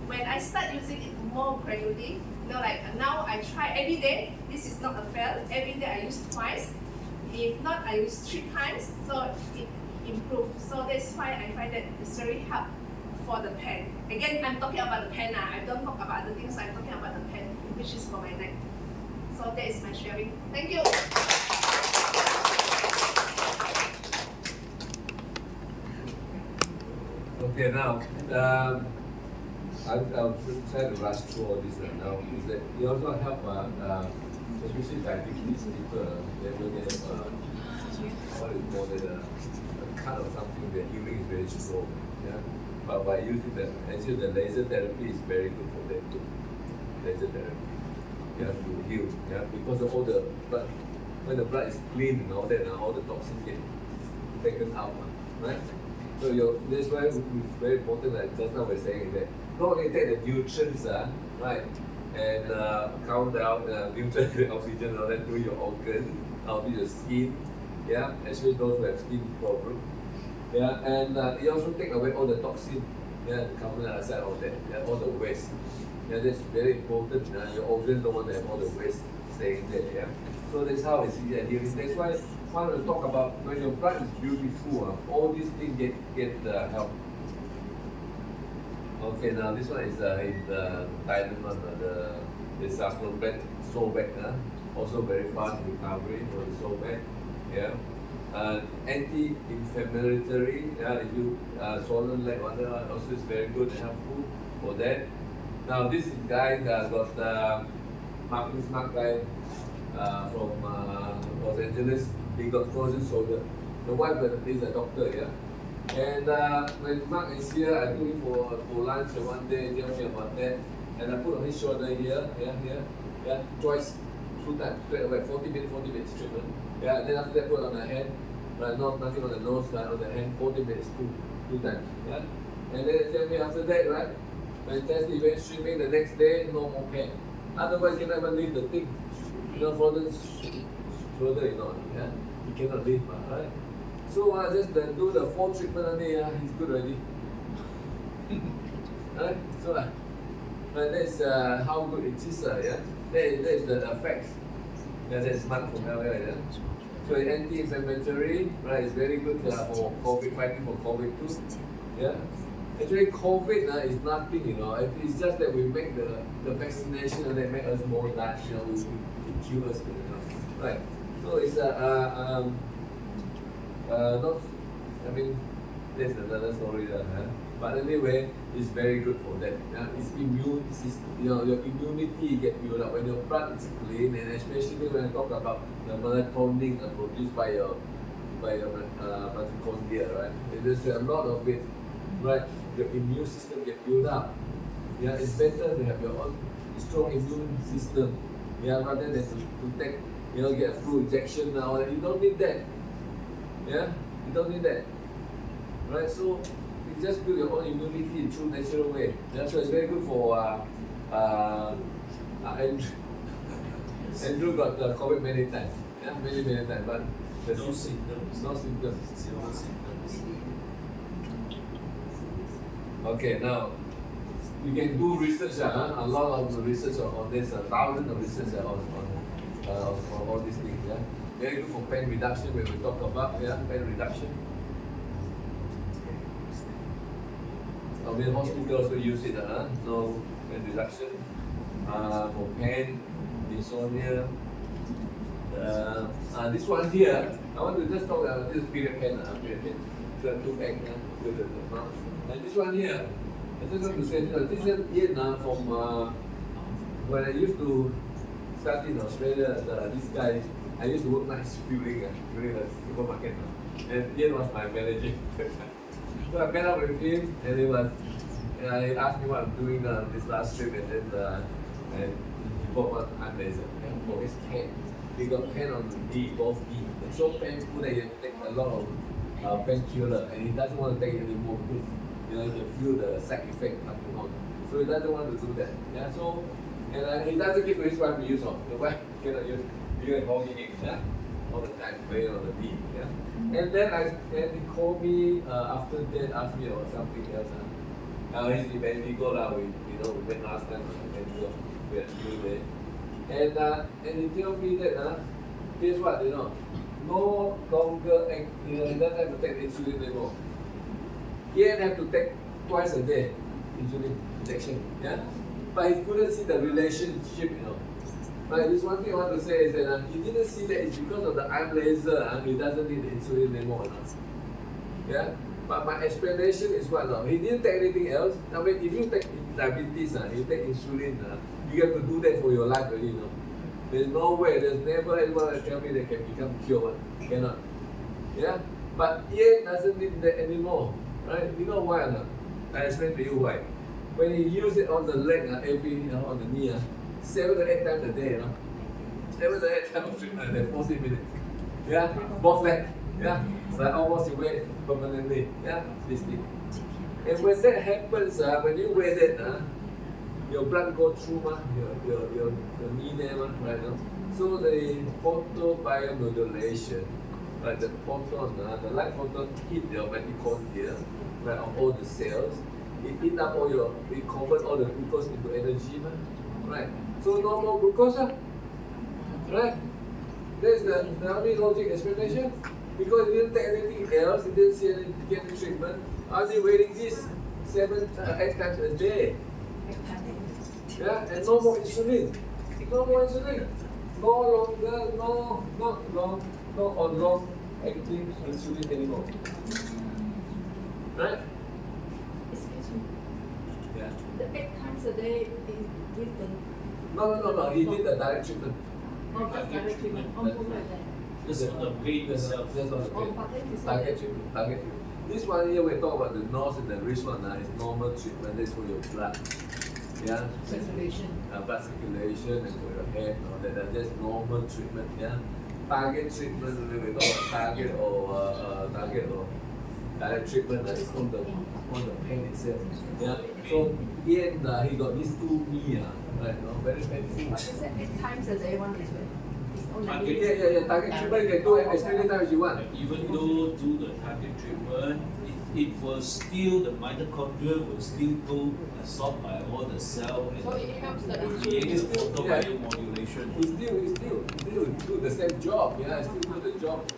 When I start using it more gradually, now I try every day. This is not a fail. Every day I use twice. If not, I use 3 times. So it improves. So that's why I find that it's very hard for the pain. Again, I'm talking about the pain. I don't talk about the things. I'm talking about the pain, which is for my neck. So that is my sharing. Thank you. Okay, now I'll try to rush through all this now. Is that you also help, especially diabetes people, they will get what is called a cut or something. The healing is very slow. Yeah, but by using actually the laser therapy is very good for them too. Laser therapy, you have to heal. Yeah, because of all the blood when the blood is clean and all that, all the toxins get taken out, right? So that's why it's very important that just now we're saying that not only take the nutrients, right, and count out nutrients, oxygen, and all that to your organ, to your skin, yeah, especially those who have skin problem, yeah, and it also take away all the toxin, yeah, carbon dioxide, all that, yeah, all the waste, yeah, that's very important. Your organs don't want to have all the waste staying there, yeah. So that's how it's healing. That's why I want to talk about when your blood is beautiful, all these things get help. Okay, now this one is in Thailand one, the saffron bed, so bad, also very fast recovery for the so bad, yeah. Anti-inflammatory, if you swollen leg, also is very good and helpful for that. Now this guy got Mark guy from Los Angeles. He got frozen shoulder. The wife is a doctor, yeah. And when Mark is here, I took him for lunch one day, tell me about that. And I put on his shoulder here, yeah, twice, 2 times, straight away, 40 minutes treatment. Yeah, and then after that, put on the hand, nothing on the nose, on the hand, 40 minutes, two times, yeah. And then tell me after that, right, fantastic, went swimming the next day, no more pain. Otherwise, you cannot even lift the thing. Frozen shoulder, yeah, you cannot lift, right? So just do the 4 treatment only, he's good already. Right? So that's how good it is, yeah. That is the effects. Yeah, that's Mark from LA, yeah. So it's anti-inflammatory, right? It's very good for COVID, fighting for COVID too. Yeah. Actually, COVID is nothing, It's just that we make the vaccination and they make us more natural. We kill us, right? So it's not. I mean, that's another story, But anyway, it's very good for that. It's immune system. Your immunity get built up when your blood is clean, and especially when I talk about the melatonin produced by your mitochondria, right? There's a lot of it, right? Your immune system get built up. Yeah, it's better to have your own strong immune system. Yeah, rather than to take, get a flu injection now. You don't need that. Yeah, you don't need that. Right? So you just build your own immunity through natural way. Yeah, so it's very good for Andrew got COVID many times. Yeah, many times, but No symptoms. No symptoms. Zero symptoms. Okay, now you can do research, a lot of research on this, thousands of research on all these things. Yeah, very good for pain reduction when we talk about pain reduction. I mean, hospital also use it, so pain reduction for pain, insomnia. This one here, I want to just talk about this period pain, so 2 pain, and this one here, I just want to say this is yet from when I used to study in Australia. This guy, I used to work nights fueling the supermarket, and Ian was my manager. So I met up with him, and he asked me what I'm doing this last trip, and then and he bought one hand laser for his hand. He got pain on the knee, both knees. It's so painful that he had to take a lot of painkiller, and he doesn't want to take it anymore because he can feel the side effect coming on. So he doesn't want to do that. Yeah. So and he doesn't give to his wife to use on. The wife cannot use. You can call me all the time, pain on the knee. Yeah. And then he called me after that, asked me about something else. He's in Bendigo we met last time on Bendigo. We had to do there. And he told me that guess what, no longer he doesn't have to take insulin anymore. He have to take twice a day insulin injection. Yeah? But he couldn't see the relationship, But this one thing I want to say is that he didn't see that it's because of the eye laser, he doesn't need insulin anymore. Yeah? But my explanation is what now? He didn't take anything else. I mean, if you take diabetes, you take insulin, you have to do that for your life already, There's no way, there's never anyone that tell me they can become cured. Cannot. Yeah? But Ian doesn't need that anymore. Right? You know why or not? I explain to you why. When he use it on the leg, every on the knee, 7 to 8 times a day, 7 type of treatment, they're 40 minutes. Yeah, both leg. Yeah, like almost you wear permanently. Yeah, this thing. And when that happens, when you wear that, your blood go through your knee there, right now. So the photobiomodulation, like the photon, the light photon hit your mitochondria, right, on all the cells. It eat up it convert all the glucose into energy, right? So no more glucose, right? That's the only logic explanation. Because you didn't take anything else, you didn't see any get treatment. Are they wearing this 8 times a day? Yeah, and no more insulin. No more insulin. No longer, not on long acting insulin anymore. Right? Excuse me. Yeah. The 8 times a day is with the No. He did the direct treatment. direct treatment. Just on the pain itself. Just on the pain. Target treatment. This one here we talk about the nose and the wrist one is normal treatment. That's for your blood. Yeah. Circulation. Blood circulation and for your head. That's normal treatment. Yeah. Target treatment we talk about target or direct treatment is on the pain itself. Yeah. So here he got these 2 knee, right? Very painful. What is that 8 times a day one is when? Target. Yeah. Target treatment you can do as many times as you want. Even though do the target treatment, it will still, the mitochondria will still go absorbed by all the cells and So it helps the create this photobiomodulation. It still do the same job. Yeah, still do the job.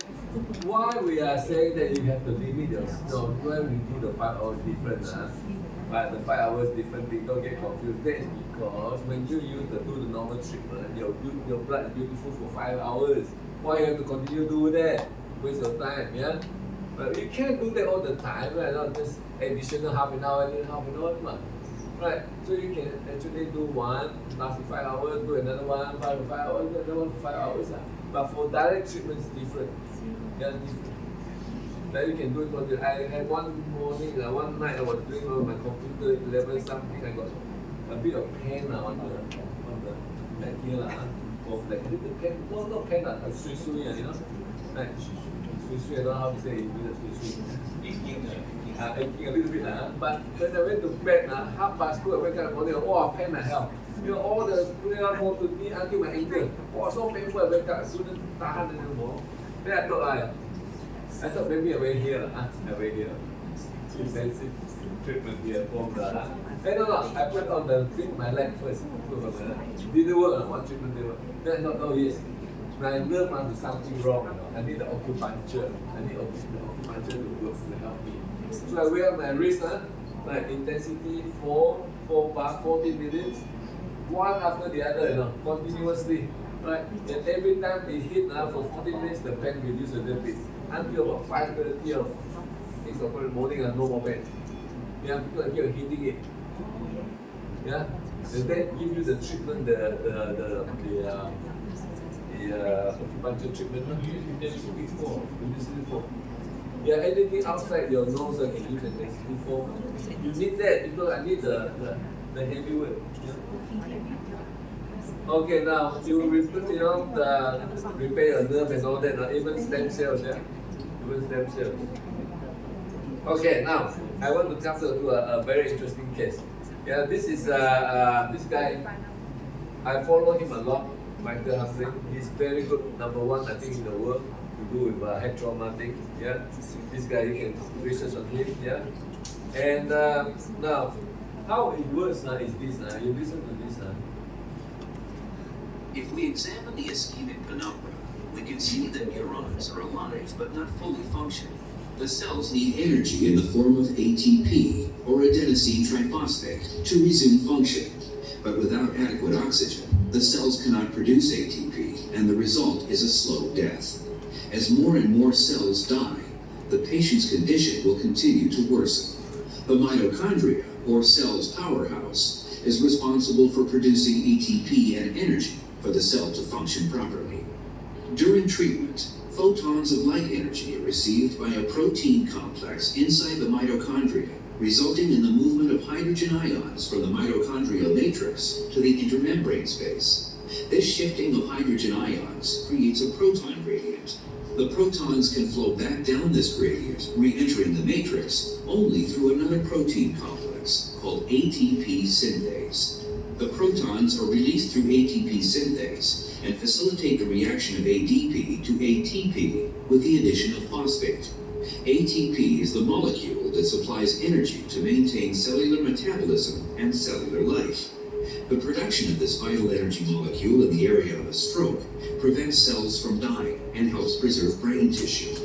Why we are saying that you have to limit yourself when we do the 5 hours different, but the 5 hours different thing, don't get confused. That is because when you do the normal treatment, your blood is beautiful for 5 hours. Why you have to continue do that? Waste your time, yeah? But you can't do that all the time, right? Not just additional half an hour, right? So you can actually do one, last 5 hours, do another one, 5 hours, do another one for 5 hours. But for direct treatment, it's different. Yeah, different. Then you can do it for the. I had one morning, one night I was doing on my computer 11 something. I got a bit of pain on the back here, of the pain. No, not pain, sui, you know. Right. Sui, I don't know how to say it. Sui. Aching a little bit, but when I went to bed, 2:30 I wake up in the morning. Oh, pain my hell. You know, all the go to me until my ankle. Oh, so painful. I wake up, I couldn't tahan anymore. Then I thought maybe I went here, I went here. Intensive treatment here from the. No, I put on the thing, my leg first. Didn't work, one treatment didn't work. Then I thought, yes, my nerve must be something wrong. I need the acupuncture. I need the acupuncture to work to help me. So I wear my wrist, like intensity 4 bar, 40 minutes, one after the other, continuously. Right? And every time it hit for 40 minutes, the pain reduces a little bit. Until about 5:30 or 6 o'clock in the morning, no more pain. Yeah, because you're hitting it. Yeah? And then give you the treatment, the acupuncture treatment. Intensity 4. Yeah, anything outside your nose I can use intensity 4. You need that because I need the heavy weight. Yeah? Okay, now you repair your nerve and all that, even stem cells, yeah? Even stem cells. Okay, now I want to come to a very interesting case. Yeah, this is this guy. I follow him a lot, Michael Humphrey. He's very good, #1 I think in the world to do with head trauma things. Yeah, this guy you can research on him. Yeah, and now how it works is this. You listen to this. If we examine the ischemic penumbra, we can see that neurons are alive but not fully functioning. The cells need energy in the form of ATP, or adenosine triphosphate, to resume function. But without adequate oxygen, the cells cannot produce ATP, and the result is a slow death. As more and more cells die, the patient's condition will continue to worsen. The mitochondria, or cell's powerhouse, is responsible for producing ATP and energy for the cell to function properly. During treatment, photons of light energy are received by a protein complex inside the mitochondria, resulting in the movement of hydrogen ions from the mitochondrial matrix to the intermembrane space. This shifting of hydrogen ions creates a proton gradient. The protons can flow back down this gradient, re-entering the matrix only through another protein complex called ATP synthase. The protons are released through ATP synthase and facilitate the reaction of ADP to ATP with the addition of phosphate. ATP is the molecule that supplies energy to maintain cellular metabolism and cellular life. The production of this vital energy molecule in the area of a stroke prevents cells from dying and helps preserve brain tissue.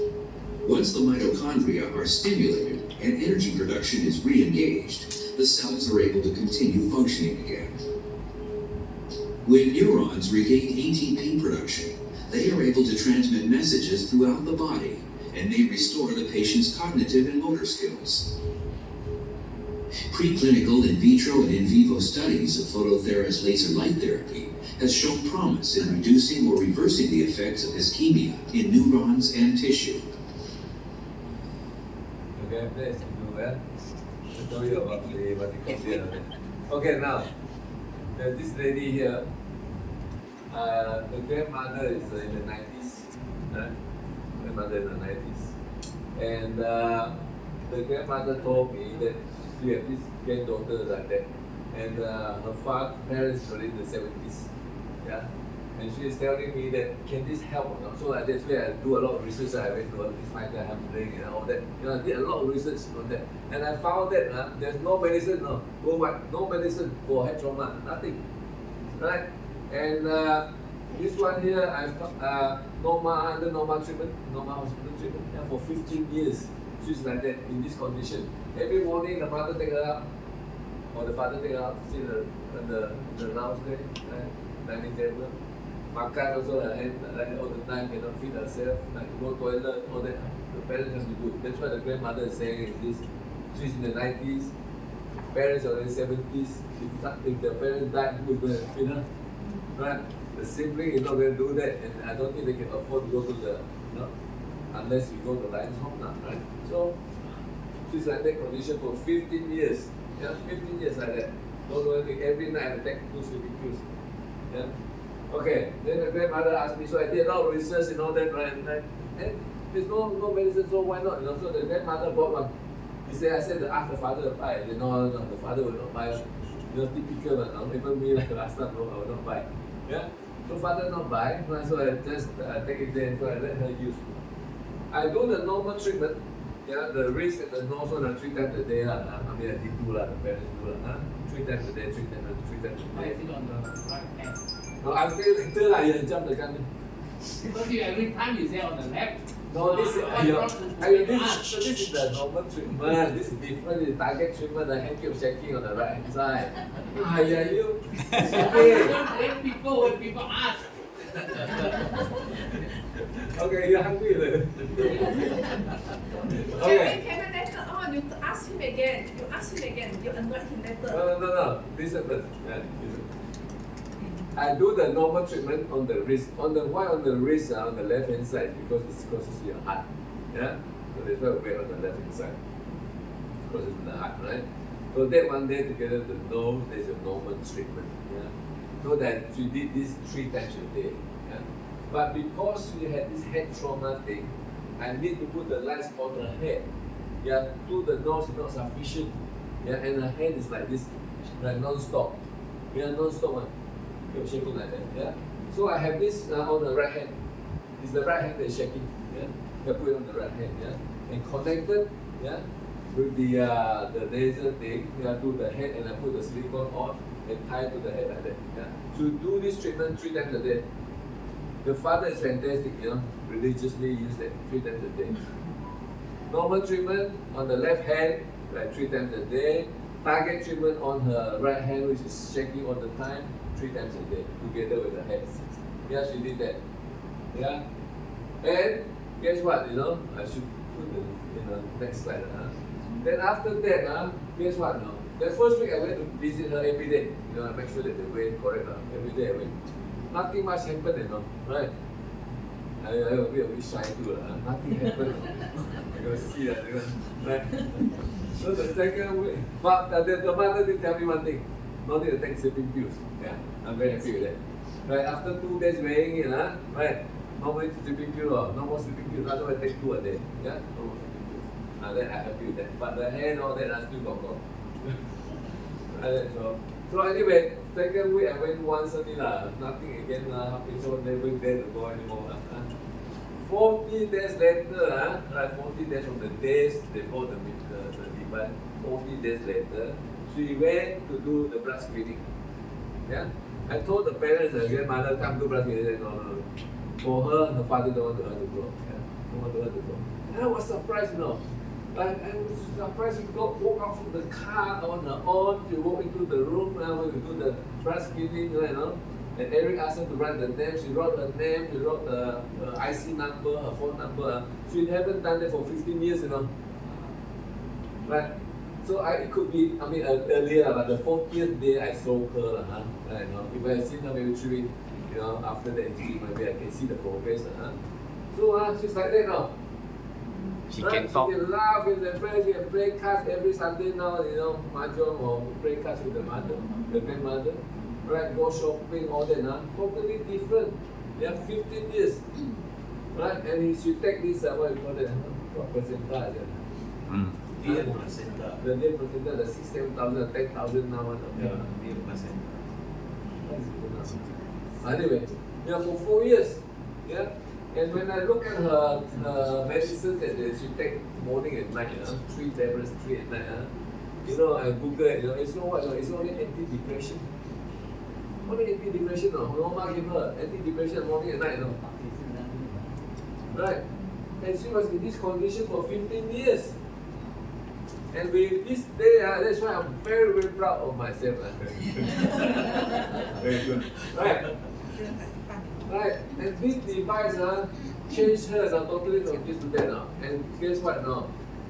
Once the mitochondria are stimulated and energy production is re-engaged, the cells are able to continue functioning again. When neurons regain ATP production, they are able to transmit messages throughout the body and may restore the patient's cognitive and motor skills. Preclinical in vitro and in vivo studies of phototherapist laser light therapy has shown promise in reducing or reversing the effects of ischemia in neurons and tissue. Okay, please do that. I'll tell you about the vertical. Okay, now, this lady here, the grandmother is in the 90s. Grandmother in the 90s. And the grandmother told me that she had this granddaughter like that. And her parents were in the 70s. Yeah? And she is telling me that, can this help or not? So that's where I do a lot of research. I went to this Michael Hamling and all that. You know, I did a lot of research on that. And I found that there's no medicine, no medicine for head trauma, nothing. Right? And this one here, I've under normal treatment, normal hospital treatment, yeah, for 15 years. She's like that, in this condition. Every morning, the mother take her out, or the father take her out, sit on the lounge there, right? Dining table. Makan also, her hand like all the time, cannot feed herself, like go toilet, all that. The parents have to do. That's what the grandmother is saying is this. She's in the 90s, parents are in the 70s. If the parents die, who is going to feed her? Right? The sibling is not going to do that, and I don't think they can afford to go to the, unless you go to Lion's Home now, right? So, she's like that condition for 15 years. Yeah, 15 years like that. Don't do anything. Every night I take 2 sleeping pills. Yeah. Okay, then the grandmother asked me, so I did a lot of research and all that, right? And there's no medicine, so why not? So the grandmother bought one. I said to ask the father to buy. He said, no, the father will not buy. Typical, even me like last time, no, I will not buy. Yeah? So father not buy, so I just take it there, so I let her use. I do the normal treatment, yeah, the wrist and the nose one 3 times a day. I mean, I did do the parents do 3 times a day, 3 times a day. Why is it on the right hand? No, I'm later you jump the gun. Because every time you say on the left. No, this is the normal treatment. This is different. The target treatment, the hand keeps shaking on the right hand side. You. When people ask. Okay, you're hungry. Okay. Can I later on? You ask him again. You annoy him later. No. Listen first. I do the normal treatment on the wrist. Why on the wrist, on the left hand side? Because it's closest to your heart. Yeah? So that's why we wear on the left hand side. It's closest to the heart, right? So that one day together, the nose, there's a normal treatment. Yeah? So that she did this 3 times a day. Yeah? But because she had this head trauma thing, I need to put the lights on her head. Yeah, to the nose is not sufficient. Yeah, and her head is like this, like non-stop. Yeah, non-stop one. You're shaking like that. Yeah. So I have this on the right hand. It's the right hand that is shaking. Yeah. I put it on the right hand. Yeah. And connected. Yeah. With the laser thing. Yeah. To the head, and I put the silicone on and tie to the head like that. Yeah. To do this treatment 3 times a day. The father is fantastic. Religiously use that 3 times a day. Normal treatment on the left hand, like 3 times a day. Target treatment on her right hand, which is shaking all the time, 3 times a day, together with the hands. Yeah, she did that. Yeah. And guess what? I should put the next slide. Then after that, guess what? The first week I went to visit her every day. I make sure that the weight correct. Every day I went. Nothing much happened, right? I a bit shy too. Nothing happened. I gotta see that. Right? So the second week, but the mother did tell me one thing. No need to take sleeping pills. Yeah, I'm very happy with that. Right, after 2 days wearing it, right, no more sleeping pill, no more sleeping pills, otherwise take 2 a day. Yeah, no more sleeping pills. Then I'm happy with that. But the hair and all that, I still got. Right, so anyway, second week I went once only nothing again so never dare to go anymore 40 days later, right, 40 days from the days they bought the device, 40 days later, she went to do the blood screening. Yeah, I told the parents, the grandmother, come do blood screening. No. For her father don't want her to go. Yeah, don't want her to go. And I was surprised, I was surprised to walk out from the car on her own. She walked into the room when we do the blood screening, and Eric asked her to write the name. She wrote her name, she wrote the IC number, her phone number. She hadn't done that for 15 years, Right? So it could be, earlier, but the 40th day I saw her, right, if I had seen her maybe 3 weeks, after that, maybe I can see the progress, So she's like that, She right? can talk. She can laugh with the friends, she can play cards every Sunday now, mahjong or play cards with the mother, the grandmother, right? Go shopping, all that, totally different. They have 15 years, right? And she take this, what you call it, what percentage? Dear placenta. The dear placenta, the 6, 7,000, 10,000 now, Yeah, dear placenta. Anyway, for 4 years, yeah. And when I look at her medicine that she take morning and night, 3 tablets, 3 at night, I Google it, it's not what, it's only anti-depression. Only anti-depression, Norma give her anti-depression morning and night, Right. And she was in this condition for 15 years. And with this day, that's why I'm very, very proud of myself. Very good. Right. Right. And this device changed her totally from this to that now. And guess what now?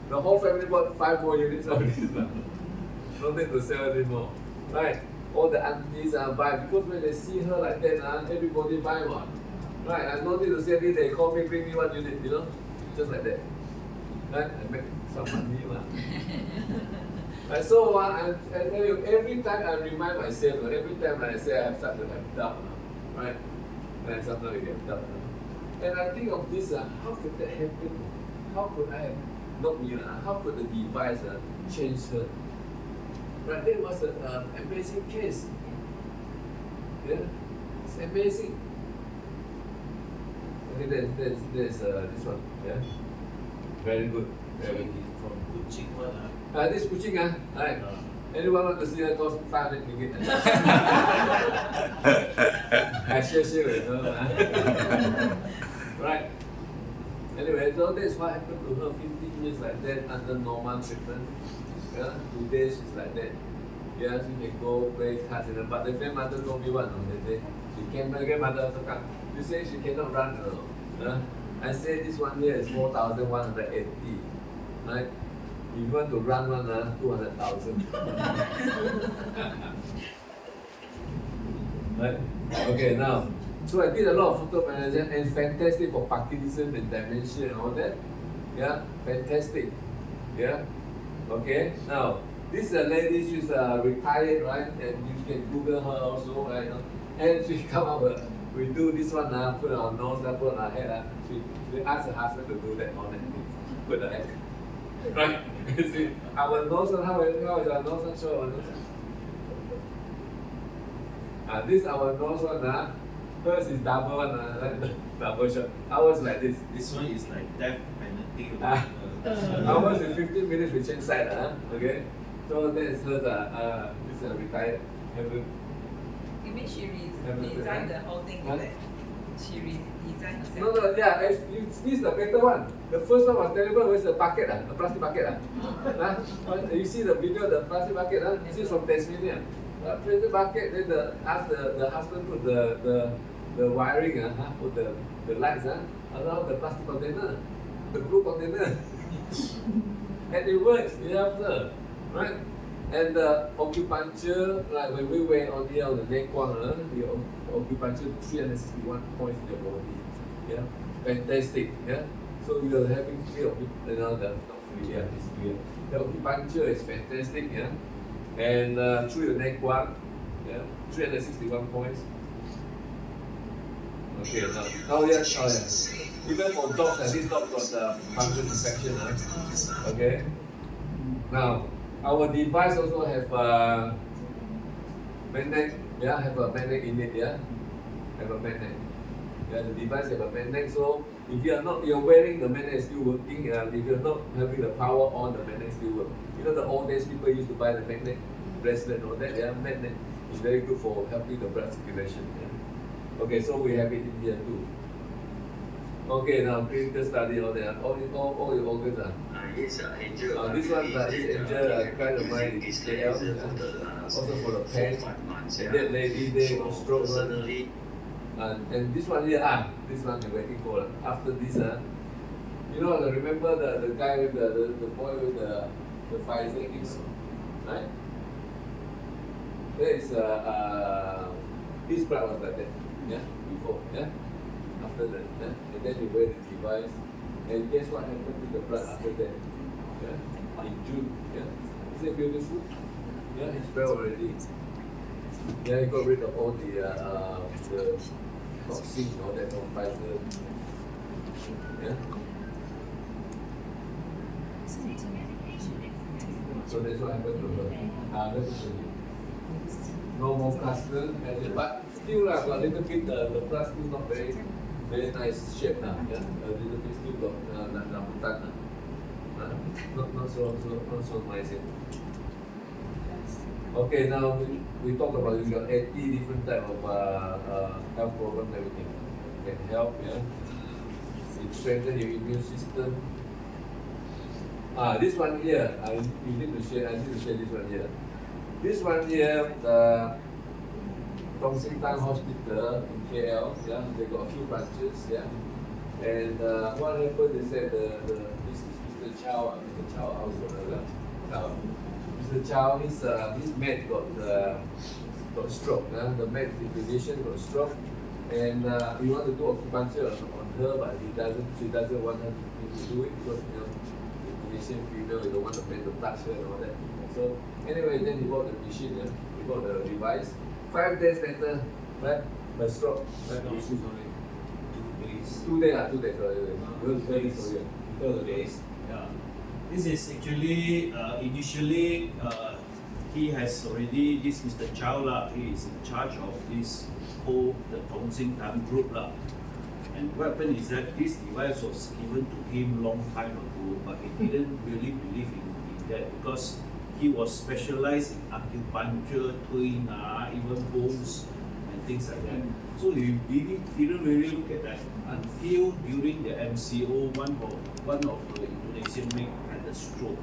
The whole family bought 5 more units of this now. No need to sell anymore. Right. All the aunties buy because when they see her like that, everybody buy one. Right. I no need to say anything. They call me, bring me 1 unit, just like that. Right? I make some money. So I tell you, every time I remind myself, every time I say I start to have doubt, right? And sometimes I get doubt. And I think of this, how could that happen? How could I have, not me, how could the device change her? Right, that was an amazing case. Yeah, it's amazing. Okay, that's this one, yeah? Very good. Very good. From Kuching one, This Kuching, right? Anyone want to see her cost 500 ringgit? I share with her. Right. Anyway, so that's what happened to her 15 years like that under normal treatment. Yeah, today she's like that. Yeah, she can go play cards, but the grandmother told me what on that day. She came, my grandmother also come. You say she cannot run, I say this one here is 4,180. Right? If you want to run one, 200,000. Right? Okay, now. So I did a lot of photo management and fantastic for Parkinson and dementia and all that. Yeah, fantastic. Yeah. Okay, now this is a lady, she's retired, right? And you can Google her also, right? And she come up with, we do this one, put on nose, put on her head. She asked her husband to do that on it. Put the head. Right? You see, our nose, how is our nose? Show our nose. This is our nose one, hers is double one, double shot. Ours like this. This one is like death penalty. Ours is 15 minutes we change side, okay? So that is hers, this is retired. You mean she redesigned the whole thing with that? She redesigned herself? No, yeah, this is the better one. The first one was terrible, was the bucket, the plastic bucket. You see the video, the plastic bucket, this is from Tasmania. Plastic bucket, then ask the husband put the wiring, put the lights around the plastic container, the blue container. And it works, it helps her, right? And the acupuncture, like when we went on here on the neck one, the acupuncture 361 points in your body. Yeah, fantastic. Yeah, so you are having free of it, not free. Yeah, it's free. The acupuncture is fantastic. Yeah, and through your neck one, yeah, 361 points. Okay, now yes, oh yeah. Even for dogs, this dog got the fungus infection. Okay. Now, our device also have a magnet. Yeah, have a magnet in it. Yeah, have a magnet. Yeah, the device have a magnet. So if you're wearing the magnet is still working. If you're not having the power on, the magnet still work. You know the old days people used to buy the magnet bracelet and all that. Yeah, magnet is very good for helping the blood circulation. Yeah. Okay, so we have it in here too. Okay, now clinical study all that. All your organs Yes, Angel. this one, this Angel, kind of mine is KL. Also for the pen. And that lady, they got stroke. And this one here, this one you're waiting for. After this, you know, remember the guy with the boy with the Pfizer kids, right? There is his blood was like that, yeah, before, yeah, after that, yeah? And then you wear the device, and guess what happened to the blood after that, yeah, in June, yeah, is it beautiful? Yeah, it's well already. Yeah, he got rid of all the toxins and all that from Pfizer, yeah. So that's what happened to her. Let me show you. No more cluster, but still got a little bit, the plus still not very nice shape now. Yeah? A little bit still got rambutan. Not so nice yet. Okay, now we talk about you got 80 different type of health problem, everything. Can help, yeah. It strengthen your immune system. This one here, I need to share this one here. This one here, the Dongxing Tang Hospital in KL, yeah, they got a few branches, yeah. And what happened is that this is Mr. Chow, Mr. Chow, his mate got stroke, the mate physician got stroke, and we want to do acupuncture on her, but she doesn't want her to do it because Indonesian female, you don't want the man to touch her and all that. So anyway, then he bought the machine, he bought the device. 5 days later, right, by stroke, right, no issues only. 2 days. 2 days, sorry. 2 days. Yeah. This is actually initially he has already, this Mr. Chow he is in charge of this whole the Dongxing Tang group And what happened is that this device was given to him long time ago, but he didn't really believe in that because he was specialized in acupuncture, twin, even bones and things like that. So he didn't really look at that until during the MCO, one of the Indonesian maid had a stroke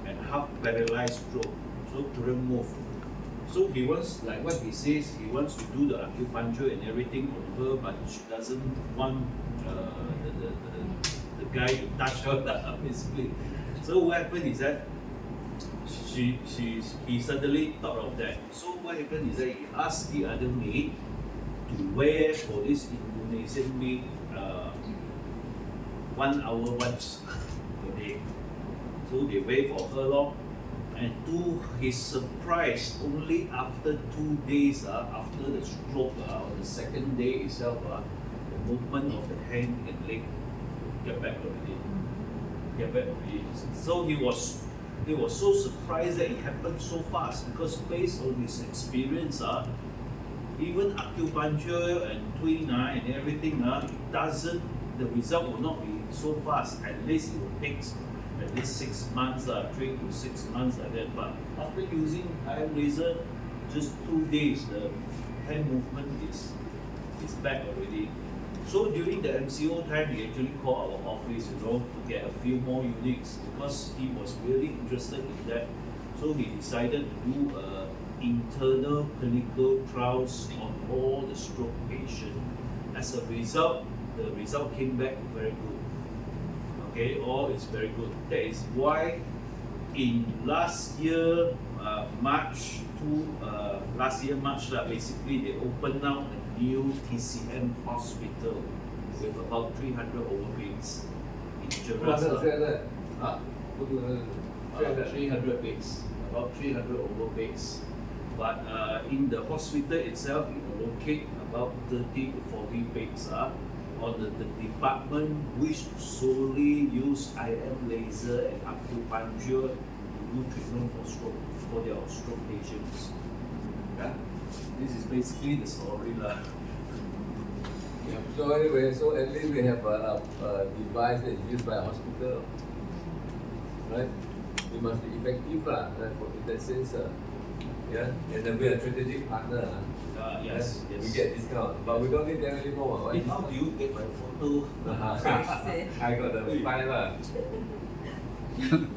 and half paralyzed stroke, so couldn't move. So he wants, like what he says, he wants to do the acupuncture and everything on her, but she doesn't want the guy to touch her, basically. So what happened is that he suddenly thought of that. So what happened is that he asked the other maid to wear for this Indonesian maid 1 hour once per day. So they wear for her long. And to his surprise, only after 2 days after the stroke, on the second day itself, the movement of the hand and leg get back already. So he was so surprised that it happened so fast because based on his experience, even acupuncture and twin and everything, the result will not be so fast. At least it will take at least 6 months, 3 to 6 months like that. But after using iron laser, just 2 days, the hand movement is back already. So during the MCO time, he actually called our office, to get a few more units because he was really interested in that. So he decided to do internal clinical trials on all the stroke patients. As a result, the result came back very good. Okay, all is very good. That is why in last year March, basically they opened up a new TCM hospital with about 300 overbeds in Jeras. 300 beds, about 300 overbeds. but in the hospital itself, it will locate about 30 to 40 beds on the department which solely use IM laser and acupuncture to do treatment for stroke, for their stroke patients. Yeah? This is basically the story lah. Yeah. So anyway, so at least we have a device that is used by a hospital, right? We must be effective lah, right, in that sense. Yeah, and then we are a strategic partner. Yes. We get discount, but we don't need them anymore. Hey, how do you get my photo? I got the file lah.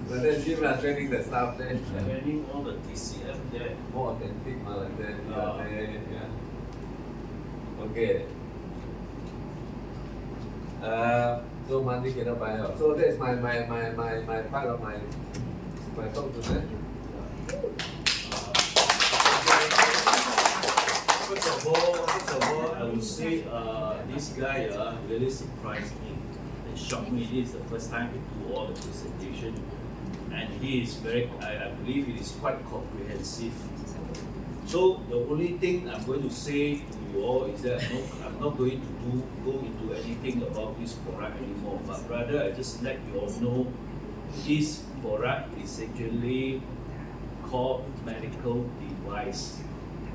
But then Jim lah training the staff there. Training all the TCM there. More authentic like that. Yeah. Okay. So money cannot buy out. So that's my part of my talk today. First of all, I would say this guy really surprised me and shocked me. This is the first time he do all the presentation, and he is I believe it is quite comprehensive. So the only thing I'm going to say to you all is that I'm not going to go into anything about this product anymore, but rather I just let you all know this product is actually called medical device.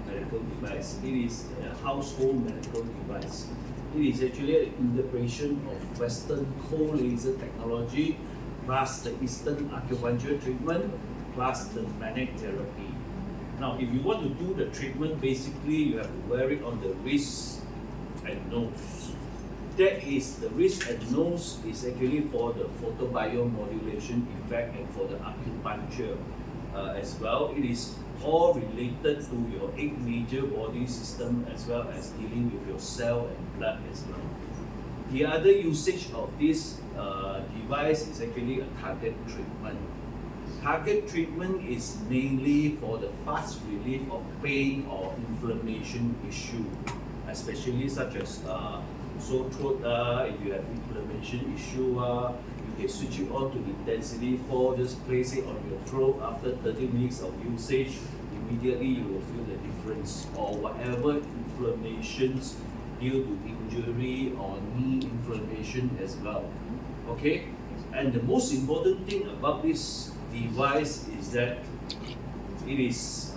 It is a household medical device. It is actually an integration of Western cold laser technology plus the Eastern acupuncture treatment plus the magnetic therapy. Now, if you want to do the treatment, basically you have to wear it on the wrist and nose. That is, the wrist and nose is actually for the photobiomodulation effect and for the acupuncture as well. It is all related to your 8 major body system as well as dealing with your cell and blood as well. The other usage of this device is actually a target treatment. Target treatment is mainly for the fast relief of pain or inflammation issue, especially such as sore throat. If you have inflammation issue, you can switch it on to intensity 4, just place it on your throat. After 30 minutes of usage, immediately you will feel the difference. Or whatever inflammations due to injury or knee inflammation as well. Okay? And the most important thing about this device is that it is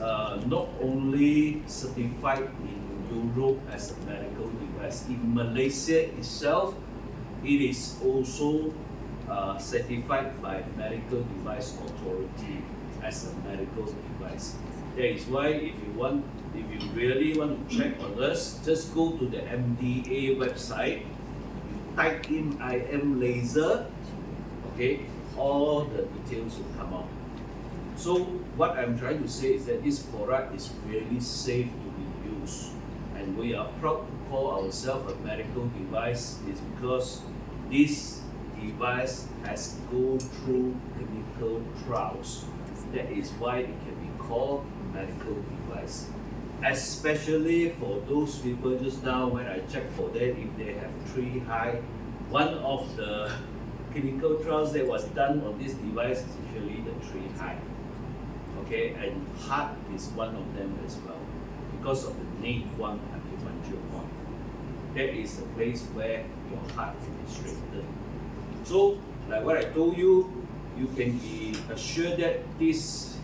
not only certified in Europe as a medical device. In Malaysia itself, it is also certified by Medical Device Authority as a medical device. That is why if you really want to check on us, just go to the MDA website, type in IM laser, okay, all the details will come out. So what I'm trying to say is that this product is really safe to be used, and we are proud to call ourselves a medical device is because this device has gone through clinical trials. That is why it can be called medical device. Especially for those people just now when I checked for them, if they have 3 high, one of the clinical trials that was done on this device is usually the 3 high. Okay, and heart is one of them as well because of the Nei-Guang acupuncture point. That is the place where your heart is strengthened. So, like what I told you, you can be assured that this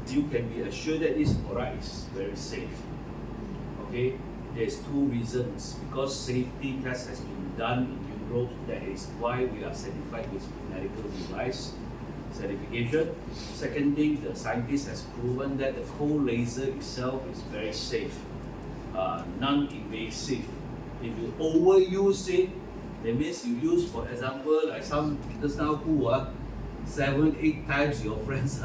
product is very safe. Okay, there's 2 reasons. Because safety test has been done in Europe, that is why we are certified with medical device certification. Second thing, the scientist has proven that the cold laser itself is very safe, non-invasive. If you overuse it, that means you use, for example, like some just now who 7-8 times your friends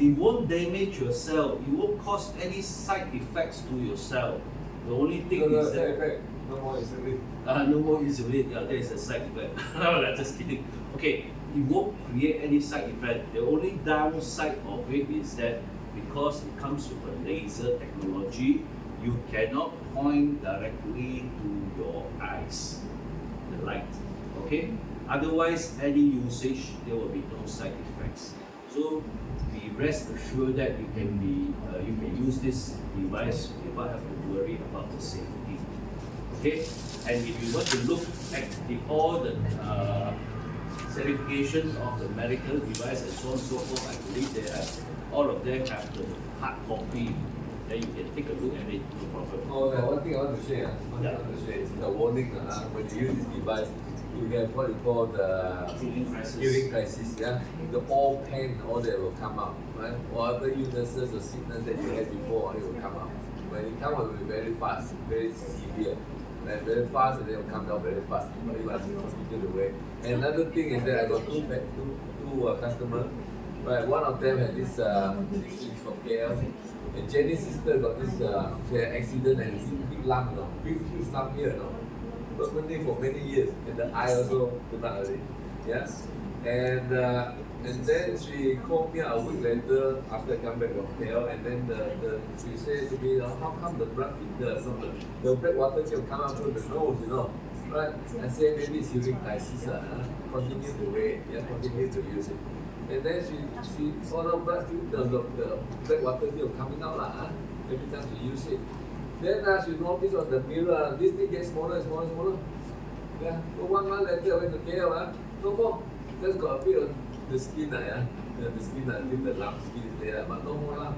it won't damage your cell. It won't cause any side effects to your cell. The only thing is that no more insulin. No more insulin. Yeah, there is a side effect. No, just kidding. Okay, it won't create any side effect. The only downside of it is that because it comes with a laser technology, you cannot point directly to your eyes, the light. Okay. Otherwise, any usage there will be no side effects. So be rest assured that you can use this device without having to worry about the safety. Okay, and if you want to look at all the certification of the medical device and so on and so forth, I believe all of them have the hard copy. Then you can take a look at it, no problem. One thing I want to share, is the warning when you use this device, you have what you call the hearing crisis. Yeah, the all pain, all that will come out, right? Whatever illnesses or sickness that you had before, it will come out. When it comes out, it will be very fast, very severe. And very fast, and they will come down very fast. But you must continue to wait. And another thing is that I got two customers. Right, one of them had this from KL, and Jenny's sister got this accident and big lump, big lump here, permanently for many years, and the eye also could not already. Yeah, and then she called me a week later after I come back from KL, and then she said to me, how come the blood the black water can come out through the nose, right? I said maybe it's hearing crisis, continue to wait, continue to use it. And then she saw the black water still coming out every time she use it. Then she noticed on the mirror, this thing gets smaller and smaller and smaller. Yeah, so 1 month later I went to KL, no more. Just got a bit of the skin, the skin, I think the lump skin is there, but no more lump.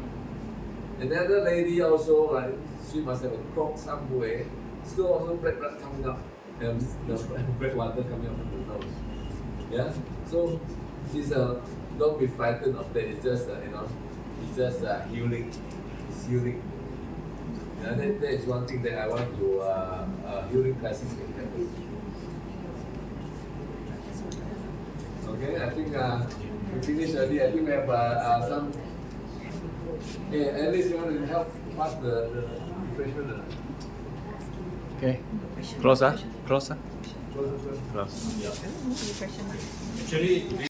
And the other lady also, she must have a clot somewhere, still also black blood coming out, and the black water coming out from the nose. Yeah, so she's don't be frightened of that. It's just it's just healing. It's healing. Yeah, that is one thing that I want to healing crisis can happen. Okay, I think we finished already. I think we have some. Hey, at least you want to help pass the refreshment. Okay. Closer. Closer. Actually,